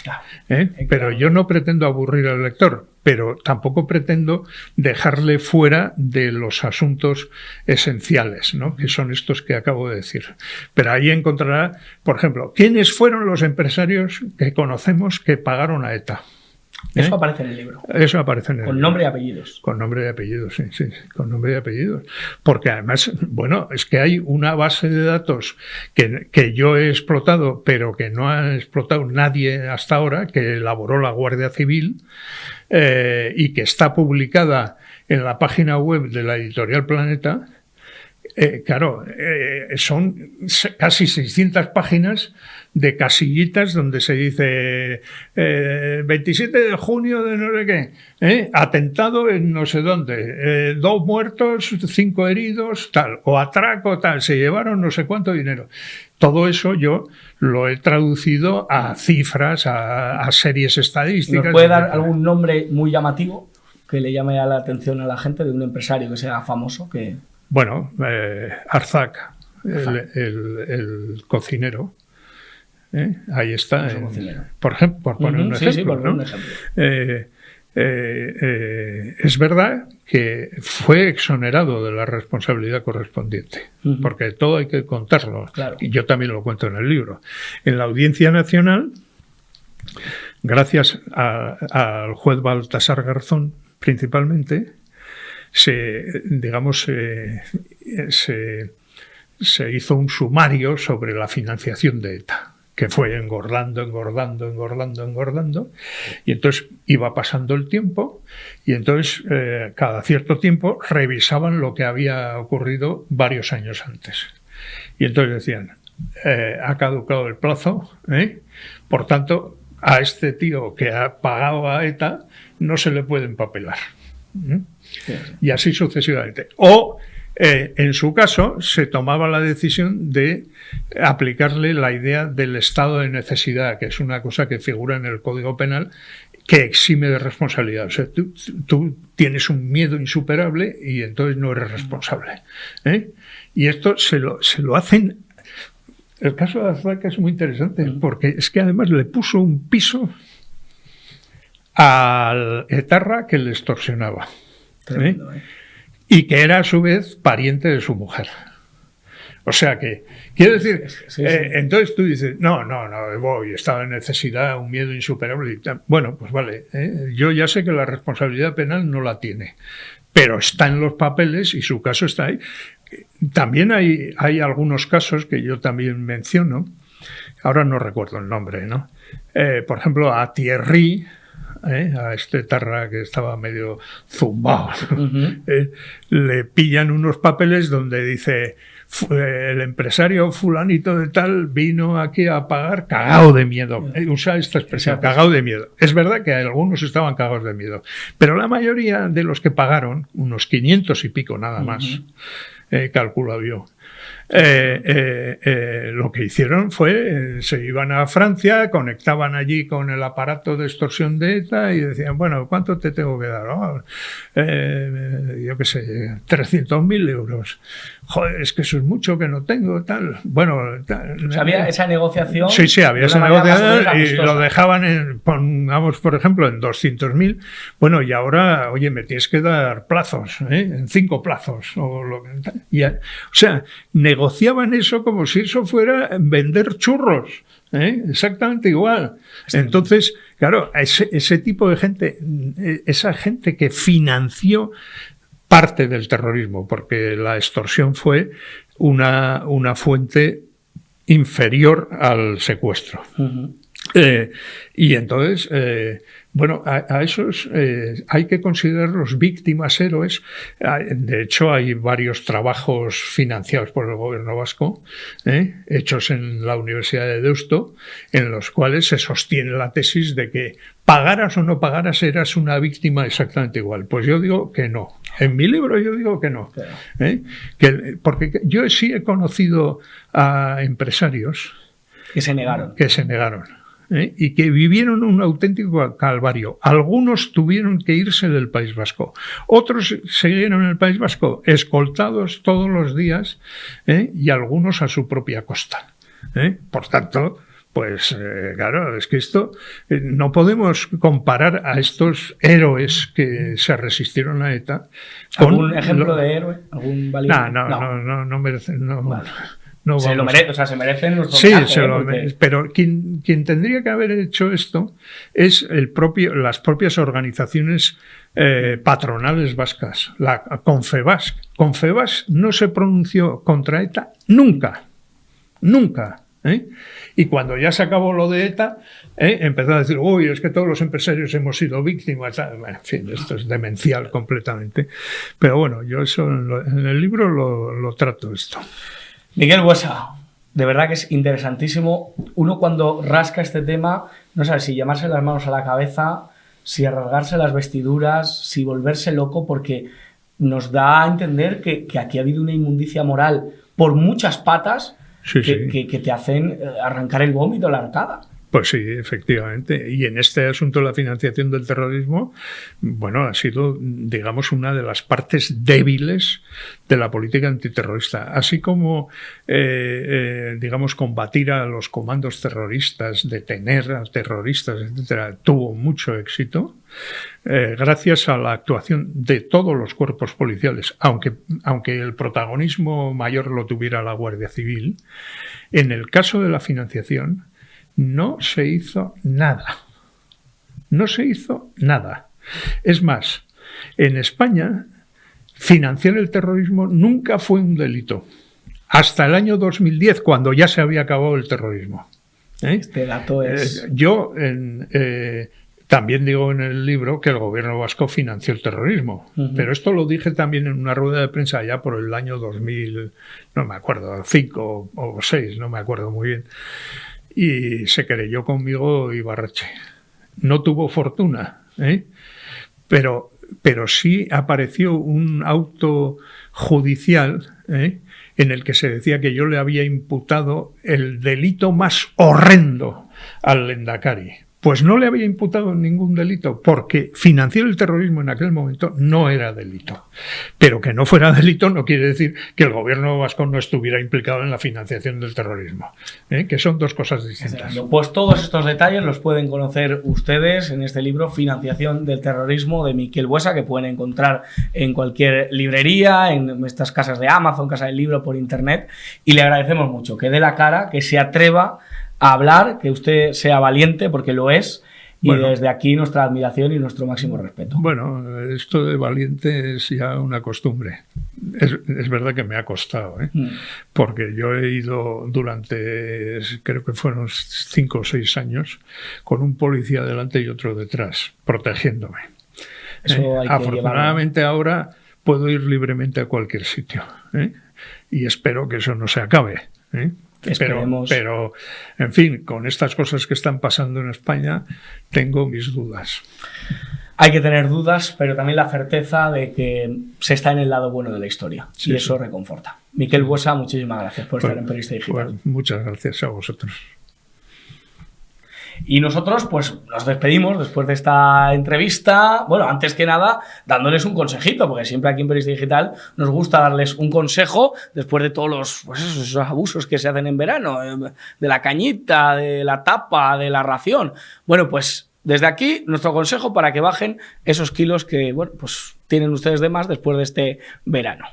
pero yo no pretendo aburrir al lector, pero tampoco pretendo dejarle fuera de los asuntos esenciales, ¿no? Que son estos que acabo de decir. Pero ahí encontrará, por ejemplo, quiénes fueron los empresarios que conocemos que pagaron a ETA. Eso aparece en el libro. Eso aparece en el libro. Con nombre y apellidos. Con nombre y apellidos, sí, con nombre y apellidos. Porque además, bueno, es que hay una base de datos que yo he explotado, pero que no ha explotado nadie hasta ahora, que elaboró la Guardia Civil y que está publicada en la página web de la editorial Planeta. Son casi 600 páginas de casillitas donde se dice 27 de junio de no sé qué, atentado en no sé dónde, 2 muertos, 5 heridos, tal, o atraco, tal, se llevaron no sé cuánto dinero. Todo eso yo lo he traducido a cifras, a series estadísticas. ¿Nos puede dar algún nombre muy llamativo que le llame a la atención a la gente de un empresario que sea famoso? Bueno, Arzac, el cocinero. Ahí está. Por ejemplo, por poner un ejemplo. Sí, por poner un ejemplo. Es verdad que fue exonerado de la responsabilidad correspondiente, porque todo hay que contarlo. Claro. Y yo también lo cuento en el libro. En la Audiencia Nacional, gracias al juez Baltasar Garzón, principalmente, se hizo un sumario sobre la financiación de ETA, que fue engordando, y entonces iba pasando el tiempo, y entonces cada cierto tiempo revisaban lo que había ocurrido varios años antes. Y entonces decían, ha caducado el plazo, por tanto, a este tío que ha pagado a ETA no se le puede empapelar. Y así sucesivamente. O en su caso se tomaba la decisión de aplicarle la idea del estado de necesidad, que es una cosa que figura en el Código Penal, que exime de responsabilidad. O sea, tú tienes un miedo insuperable y entonces no eres responsable. Y esto se lo hacen. El caso de Arzac es muy interesante, porque es que además le puso un piso al etarra que le extorsionaba. Tremendo, Y que era a su vez pariente de su mujer. O sea que, quiero decir, sí. Entonces tú dices, no, estaba en necesidad, un miedo insuperable. Bueno, pues vale, yo ya sé que la responsabilidad penal no la tiene, pero está en los papeles y su caso está ahí. También hay algunos casos que yo también menciono, ahora no recuerdo el nombre, ¿no? Por ejemplo, a Thierry, a este tarra que estaba medio zumbado, le pillan unos papeles donde dice el empresario fulanito de tal vino aquí a pagar cagado de miedo. Usa esta expresión, cagado de miedo. Es verdad que algunos estaban cagados de miedo, pero la mayoría de los que pagaron, unos 500 y pico nada más, calculo yo, lo que hicieron fue, se iban a Francia, conectaban allí con el aparato de extorsión de ETA y decían, bueno, ¿cuánto te tengo que dar? Yo qué sé, 300.000 euros. Joder, es que eso es mucho que no tengo, tal. Bueno, o sea, había esa negociación. Sí, había esa negociación y lo dejaban, pongamos, por ejemplo, en 200.000. Bueno, y ahora, oye, me tienes que dar plazos, en 5 plazos. O sea, negociaban eso como si eso fuera vender churros, exactamente igual. Entonces, claro, ese tipo de gente, esa gente que financió parte del terrorismo, porque la extorsión fue una fuente inferior al secuestro. Y entonces, bueno, a esos hay que considerarlos víctimas héroes. De hecho, hay varios trabajos financiados por el gobierno vasco, hechos en la Universidad de Deusto, en los cuales se sostiene la tesis de que pagaras o no pagaras eras una víctima exactamente igual. Pues yo digo que no. En mi libro yo digo que no. Porque yo sí he conocido a empresarios que se negaron. Y que vivieron un auténtico calvario. Algunos tuvieron que irse del País Vasco. Otros siguieron en el País Vasco escoltados todos los días, y algunos a su propia costa. Por tanto, pues claro, es que esto no podemos comparar a estos héroes que se resistieron a ETA. ¿Algún ejemplo de héroe? ¿Algún valiente? No merecen. No. Vale. No se lo merece, o sea, se merecen los sí, pero quien tendría que haber hecho esto es las propias organizaciones patronales vascas, la Confebask. Confebask no se pronunció contra ETA nunca. Y cuando ya se acabó lo de ETA, empezó a decir, uy, es que todos los empresarios hemos sido víctimas. Bueno, en fin, esto es demencial completamente. Pero bueno, yo eso en el libro lo trato esto. Miguel Buesa, de verdad que es interesantísimo. Uno cuando rasca este tema no sabe si llamarse las manos a la cabeza, si rasgarse las vestiduras, si volverse loco, porque nos da a entender que aquí ha habido una inmundicia moral por muchas patas que te hacen arrancar el vómito, la arcada. Pues sí, efectivamente. Y en este asunto de la financiación del terrorismo, bueno, ha sido, digamos, una de las partes débiles de la política antiterrorista. Así como, digamos, combatir a los comandos terroristas, detener a terroristas, etcétera, tuvo mucho éxito, gracias a la actuación de todos los cuerpos policiales, aunque el protagonismo mayor lo tuviera la Guardia Civil. En el caso de la financiación, no se hizo nada. No se hizo nada. Es más, en España, financiar el terrorismo nunca fue un delito. Hasta el año 2010, cuando ya se había acabado el terrorismo. Este dato es... También digo en el libro que el gobierno vasco financió el terrorismo, pero esto lo dije también en una rueda de prensa ya por el año 2000, no me acuerdo, 5 o 6, no me acuerdo muy bien. Y se querelló conmigo Ibarretxe. No tuvo fortuna, pero sí apareció un auto judicial en el que se decía que yo le había imputado el delito más horrendo al Lehendakari. Pues no le había imputado ningún delito, porque financiar el terrorismo en aquel momento no era delito. Pero que no fuera delito no quiere decir que el gobierno vasco no estuviera implicado en la financiación del terrorismo, que son dos cosas distintas. Pues todos estos detalles los pueden conocer ustedes en este libro, Financiación del Terrorismo, de Miquel Buesa, que pueden encontrar en cualquier librería, en estas casas de Amazon, casa del libro, por internet. Y le agradecemos mucho que dé la cara, que se atreva a hablar, que usted sea valiente, porque lo es, y bueno, desde aquí nuestra admiración y nuestro máximo respeto. Bueno, esto de valiente es ya una costumbre. Es verdad que me ha costado, porque yo he ido durante, creo que fueron 5 o 6 años, con un policía delante y otro detrás, protegiéndome. Eso hay que afortunadamente llevarlo. Ahora puedo ir libremente a cualquier sitio, y espero que eso no se acabe, Pero, en fin, con estas cosas que están pasando en España, tengo mis dudas. Hay que tener dudas, pero también la certeza de que se está en el lado bueno de la historia. Sí, y eso reconforta. Miquel Buesa, muchísimas gracias por estar en Periodista Digital. Muchas gracias a vosotros. Y nosotros, pues, nos despedimos después de esta entrevista. Bueno, antes que nada, dándoles un consejito, porque siempre aquí en Periodista Digital nos gusta darles un consejo después de todos los, pues esos abusos que se hacen en verano, de la cañita, de la tapa, de la ración. Bueno, pues desde aquí, nuestro consejo para que bajen esos kilos que, bueno, pues tienen ustedes de más después de este verano.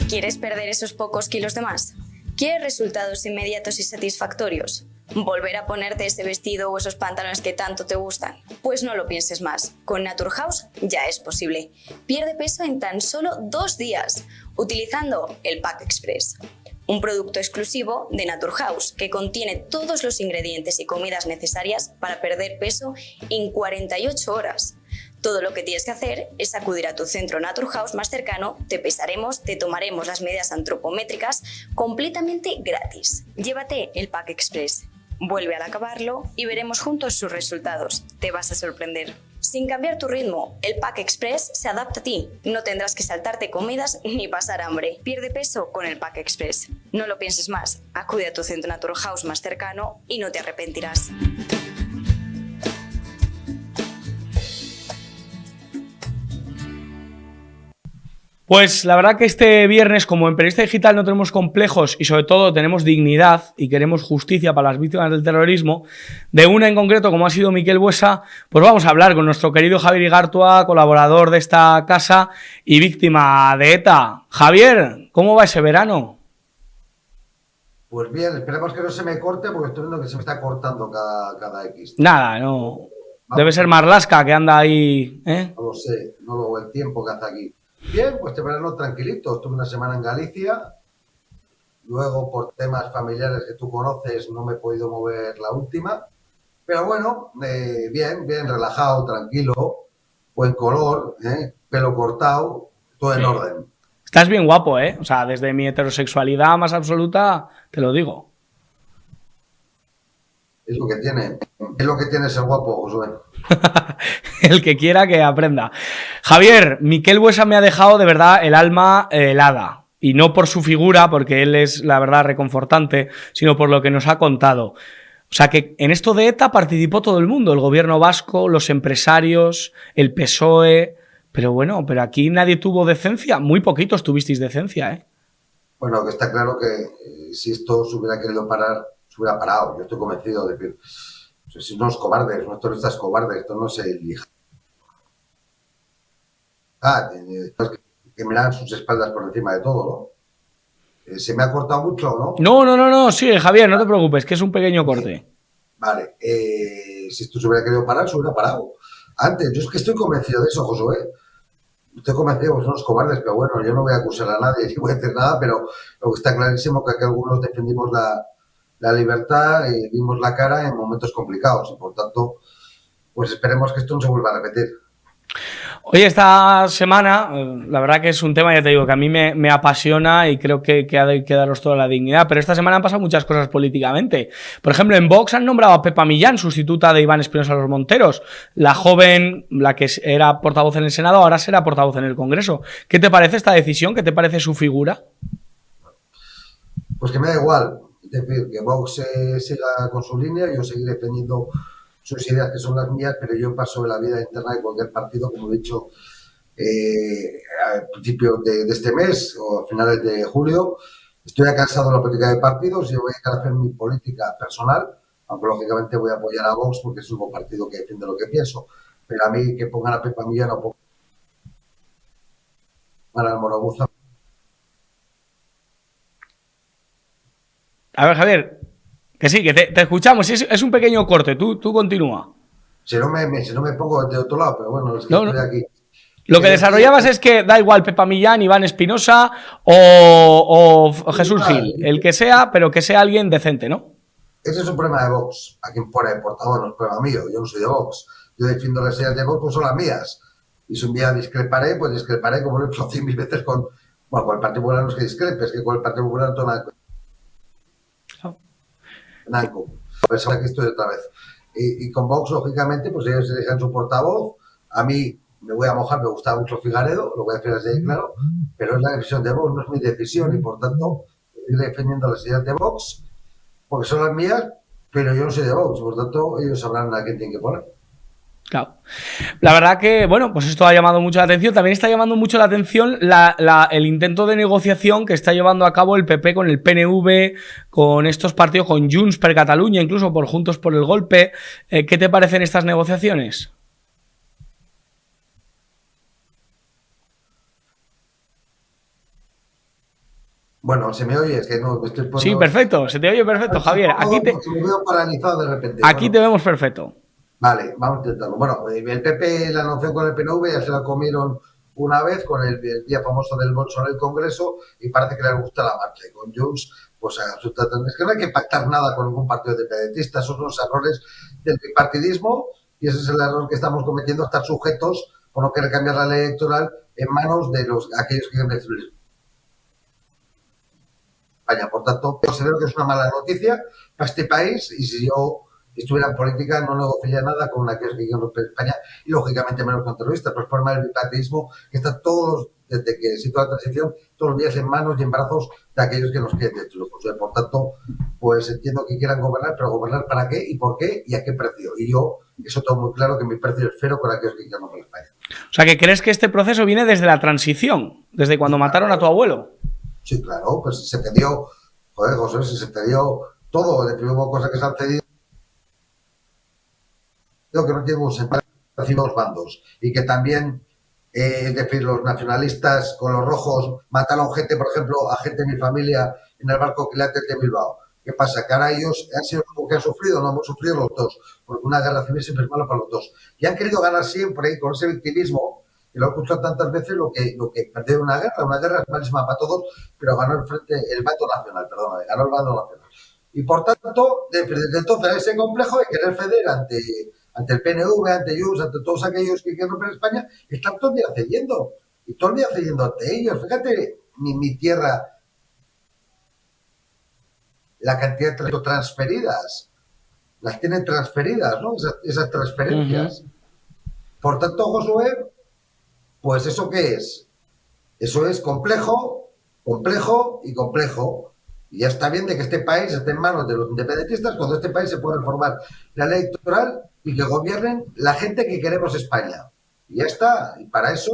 ¿Quieres perder esos pocos kilos de más? ¿Quieres resultados inmediatos y satisfactorios? ¿Volver a ponerte ese vestido o esos pantalones que tanto te gustan? Pues no lo pienses más. Con Naturhaus ya es posible. Pierde peso en tan solo 2 días, utilizando el Pack Express. Un producto exclusivo de Naturhaus que contiene todos los ingredientes y comidas necesarias para perder peso en 48 horas. Todo lo que tienes que hacer es acudir a tu centro Naturhaus más cercano, te pesaremos, te tomaremos las medidas antropométricas completamente gratis. Llévate el Pack Express. Vuelve al acabarlo y veremos juntos sus resultados. Te vas a sorprender. Sin cambiar tu ritmo, el Pack Express se adapta a ti. No tendrás que saltarte comidas ni pasar hambre. Pierde peso con el Pack Express. No lo pienses más. Acude a tu centro Naturhaus más cercano y no te arrepentirás. Pues la verdad que este viernes, como en Periodista Digital no tenemos complejos y sobre todo tenemos dignidad y queremos justicia para las víctimas del terrorismo, de una en concreto como ha sido Miquel Buesa, pues vamos a hablar con nuestro querido Javier Igartua, colaborador de esta casa y víctima de ETA. Javier, ¿cómo va ese verano? Pues bien, esperemos que no se me corte porque estoy viendo que se me está cortando cada X. Nada, no. Debe ser Marlaska que anda ahí, No lo sé, no lo el tiempo que hace aquí. Bien, pues este verano tranquilito. Estuve una semana en Galicia. Luego, por temas familiares que tú conoces, no me he podido mover la última. Pero bueno, bien, relajado, tranquilo, buen color, pelo cortado, todo en orden. Estás bien guapo, ¿eh? O sea, desde mi heterosexualidad más absoluta, te lo digo. Es lo que tiene. Es lo que tiene ser guapo, Josué. El que quiera que aprenda. Javier, Miquel Buesa me ha dejado de verdad el alma helada. Y no por su figura, porque él es la verdad reconfortante, sino por lo que nos ha contado. O sea que en esto de ETA participó todo el mundo, el gobierno vasco, los empresarios, el PSOE. Pero bueno, pero aquí nadie tuvo decencia. Muy poquitos tuvisteis decencia, ¿eh? Bueno, que está claro que si esto se hubiera querido parar, se hubiera parado. Yo estoy convencido de que si unos cobardes, unos terroristas cobardes, esto no se elige. Que miran sus espaldas por encima de todo, ¿no? Se me ha cortado mucho, ¿no? No, sigue, Javier, no te preocupes, que es un pequeño corte. Vale, si esto se hubiera querido parar, se hubiera parado. Antes, yo es que estoy convencido de eso, Josué. Estoy convencido que son los cobardes, pero bueno, yo no voy a acusar a nadie, ni voy a decir nada, pero lo que está clarísimo es que algunos defendimos la libertad y dimos la cara en momentos complicados y por tanto, pues esperemos que esto no se vuelva a repetir. Oye, esta semana, la verdad que es un tema, ya te digo, que a mí me apasiona y creo que hay que daros toda la dignidad, pero esta semana han pasado muchas cosas políticamente. Por ejemplo, en Vox han nombrado a Pepa Millán, sustituta de Iván Espinosa Los Monteros. La joven, la que era portavoz en el Senado, ahora será portavoz en el Congreso. ¿Qué te parece esta decisión? ¿Qué te parece su figura? Pues que me da igual. Es decir, que Vox siga con su línea, yo seguiré defendiendo sus ideas que son las mías, pero yo paso de la vida interna de cualquier partido, como he dicho al principio de este mes o a finales de julio. Estoy cansado de la política de partidos y voy a hacer mi política personal, aunque lógicamente voy a apoyar a Vox porque es un partido que defiende lo que pienso. Pero a mí que pongan a Pepa Millán o pongan al Morobuza. A ver, Javier, que sí, que te escuchamos. Es un pequeño corte, tú continúa. Si no me pongo de otro lado, pero bueno, es que estoy aquí. Lo que desarrollabas es que da igual Pepa Millán, Iván Espinosa o Jesús Gil, el que sea, pero que sea alguien decente, ¿no? Ese es un problema de Vox. A quien pone portavoz no es problema mío, yo no soy de Vox. Yo defiendo las ideas de Vox, pues son las mías. Y si un día discreparé, pues discreparé como lo he hecho 100.000 veces con el Partido Popular. No es que discrepes, que con el Partido Popular todo nada. Nanco. Pues ahora que estoy otra vez. Y con Vox, lógicamente, pues ellos eligen su portavoz. A mí me voy a mojar, me gustaba mucho Figaredo, lo voy a decir así claro, pero es la decisión de Vox, no es mi decisión y por tanto estoy defendiendo las ideas de Vox porque son las mías, pero yo no soy de Vox, por tanto ellos sabrán a quién tienen que poner. Claro. La verdad que, bueno, pues esto ha llamado mucho la atención. También está llamando mucho la atención el intento de negociación que está llevando a cabo el PP con el PNV, con estos partidos, con Junts per Catalunya, incluso por Juntos por el Golpe. ¿Qué te parecen estas negociaciones? Bueno, ¿se me oye? Es que no me estoy poniendo... Sí, perfecto, se te oye perfecto, Javier. Aquí me veo paralizado de repente. Aquí te vemos perfecto. Vale, vamos a intentarlo. Bueno, el PP la anunció con el PNV, ya se la comieron una vez con el día famoso del Bolsonaro en el Congreso y parece que les gusta la marcha. Y con Junts, pues absolutamente. Es que no hay que pactar nada con ningún partido independentistas, esos son los errores del bipartidismo y ese es el error que estamos cometiendo, estar sujetos por no querer cambiar la ley electoral en manos de aquellos que quieren destruir España. Por tanto, considero que es una mala noticia para este país y si yo estuviera en política no negociaría nada con aquellos que quieren romper España y lógicamente menos con terroristas, pero es por el bipartidismo que está desde que se hizo la transición, todos los días en manos y en brazos de aquellos que nos quieren destruir. Por tanto, pues entiendo que quieran gobernar, pero gobernar ¿para qué y por qué y a qué precio? Y yo, eso tengo muy claro que mi precio es cero con aquellos que quieren romper España. O sea, que crees que este proceso viene desde la transición, desde cuando mataron a tu abuelo. Sí, claro, pues se cedió, joder, José, se cedió todo, de hubo cosas que se han cedido que no tiene un sentido dos bandos y que también es decir, los nacionalistas con los rojos mataron gente, por ejemplo, a gente de mi familia en el barco Quilates de Bilbao. ¿Qué pasa? Que ahora ellos han sido los que han sufrido, no hemos sufrido los dos, porque una guerra civil siempre es mala para los dos. Y han querido ganar siempre con ese victimismo, y lo he escuchado tantas veces, lo que perder una guerra es malísima para todos, pero ganó el bando nacional, ganó el bando nacional. Y por tanto, desde entonces ese complejo de querer ceder ante el PNV, ante Junts, ante todos aquellos que quieren romper España, están todo el día cediendo. y tú olvidas yéndote ellos. Fíjate, mi tierra, la cantidad de transferidas, las tienen transferidas, ¿no? Esas transferencias. Por tanto, Josué, pues ¿eso qué es? Eso es complejo, complejo y complejo. Y ya está bien de que este país esté en manos de los independentistas cuando este país se pueda reformar la ley electoral y que gobiernen la gente que queremos España. Y ya está. Y para eso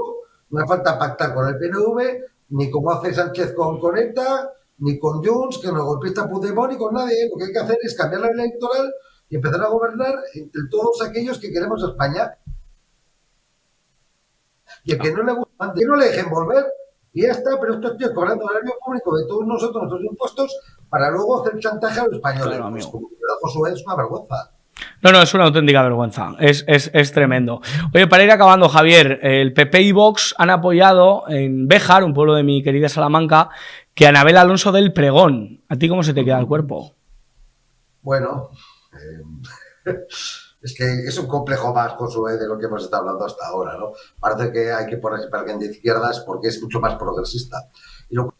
no hace falta pactar con el PNV, ni como hace Sánchez con ETA, ni con Junts, que nos golpista Puigdemont, ni con nadie. Lo que hay que hacer es cambiar la ley electoral y empezar a gobernar entre todos aquellos que queremos España. Y el que no le gusta, que no le dejen volver. Y ya está, pero estos tíos cobrando el erario público de todos nosotros, nuestros impuestos, para luego hacer chantaje a los españoles. Claro, pues, como Josué, es una vergüenza. No, es una auténtica vergüenza. Es tremendo. Oye, para ir acabando, Javier, el PP y Vox han apoyado en Béjar, un pueblo de mi querida Salamanca, que Anabel Alonso del Pregón. ¿A ti cómo se te queda el cuerpo? Bueno, es que es un complejo más, Josué, de lo que hemos estado hablando hasta ahora, ¿no? Parece que hay que ponerse para alguien de izquierdas porque es mucho más progresista. Y lo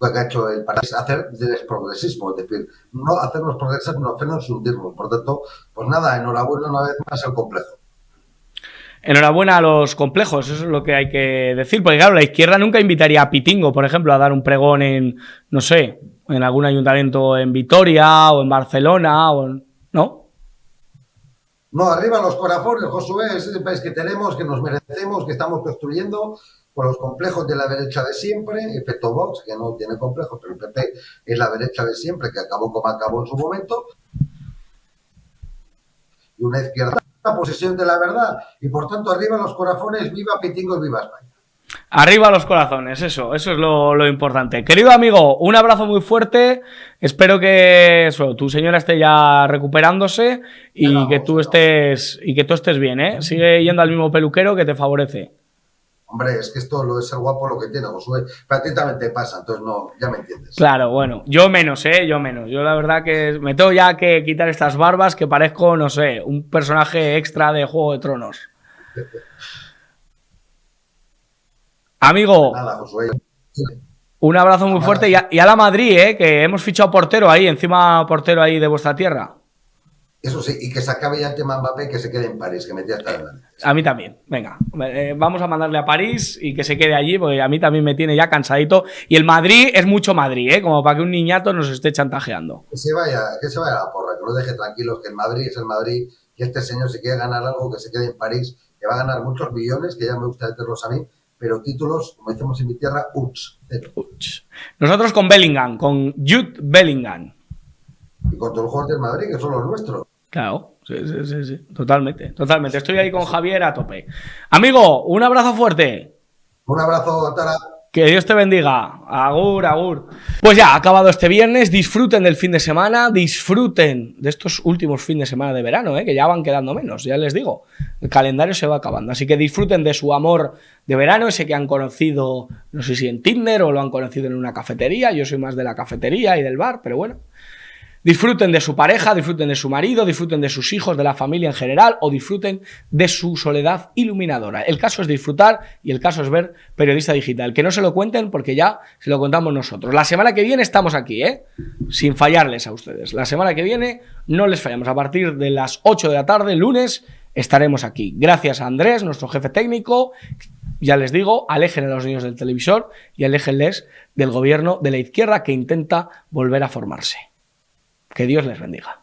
que ha hecho el partido es hacer desprogresismo, es decir, no hacernos progresar, no hacernos hundirnos. Por tanto, pues nada, enhorabuena una vez más al complejo. Enhorabuena a los complejos, eso es lo que hay que decir, porque claro, la izquierda nunca invitaría a Pitingo, por ejemplo, a dar un pregón en, no sé, en algún ayuntamiento en Vitoria o en Barcelona, o en... ¿no? No, arriba los corazones, Josué, es ese país que tenemos, que nos merecemos, que estamos construyendo con los complejos de la derecha de siempre, excepto Vox, que no tiene complejos, pero el PP es la derecha de siempre, que acabó como acabó en su momento, y una izquierda la posesión de la verdad, y por tanto arriba los corazones, viva Pitingo y viva España. Arriba los corazones, eso es lo importante. Querido amigo, un abrazo muy fuerte, espero que tu señora esté ya recuperándose y que tú estés bien, ¿eh? Sigue yendo al mismo peluquero que te favorece. Hombre, es que esto lo de ser guapo lo que tiene, Josué. Pero a ti también te pasa, entonces no, ya me entiendes. Claro, bueno, yo menos. Yo la verdad que me tengo ya que quitar estas barbas que parezco, no sé, un personaje extra de Juego de Tronos. Amigo, Nada, Josué. un abrazo muy fuerte y a la Madrid, que hemos fichado portero ahí, encima portero ahí de vuestra tierra. Eso sí, y que se acabe ya el tema Mbappé, que se quede en París, que me tiene hasta adelante. A mí también, venga, vamos a mandarle a París y que se quede allí, porque a mí también me tiene ya cansadito. Y el Madrid es mucho Madrid, como para que un niñato nos esté chantajeando. Que se vaya a la porra, que lo deje tranquilos, que el Madrid es el Madrid, que este señor si quiere ganar algo, que se quede en París, que va a ganar muchos millones, que ya me gusta meterlos a mí, pero títulos, como decimos en mi tierra, cero. Nosotros con Bellingham, con Jude Bellingham. Y con todos los jugadores del Madrid, que son los nuestros. Claro, sí, totalmente. Estoy ahí con Javier a tope. Amigo, un abrazo fuerte. Un abrazo, Tara. Que Dios te bendiga. Agur, agur. Pues ya, ha acabado este viernes. Disfruten del fin de semana. Disfruten de estos últimos fines de semana de verano, que ya van quedando menos, ya les digo. El calendario se va acabando. Así que disfruten de su amor de verano, ese que han conocido, no sé si en Tinder o lo han conocido en una cafetería. Yo soy más de la cafetería y del bar, pero bueno. Disfruten de su pareja, disfruten de su marido, disfruten de sus hijos, de la familia en general o disfruten de su soledad iluminadora. El caso es disfrutar y el caso es ver Periodista Digital. Que no se lo cuenten porque ya se lo contamos nosotros. La semana que viene estamos aquí, sin fallarles a ustedes. La semana que viene no les fallamos. A partir de las 8 de la tarde, lunes, estaremos aquí. Gracias a Andrés, nuestro jefe técnico. Ya les digo, alejen a los niños del televisor y aléjenles del gobierno de la izquierda que intenta volver a formarse. Que Dios les bendiga.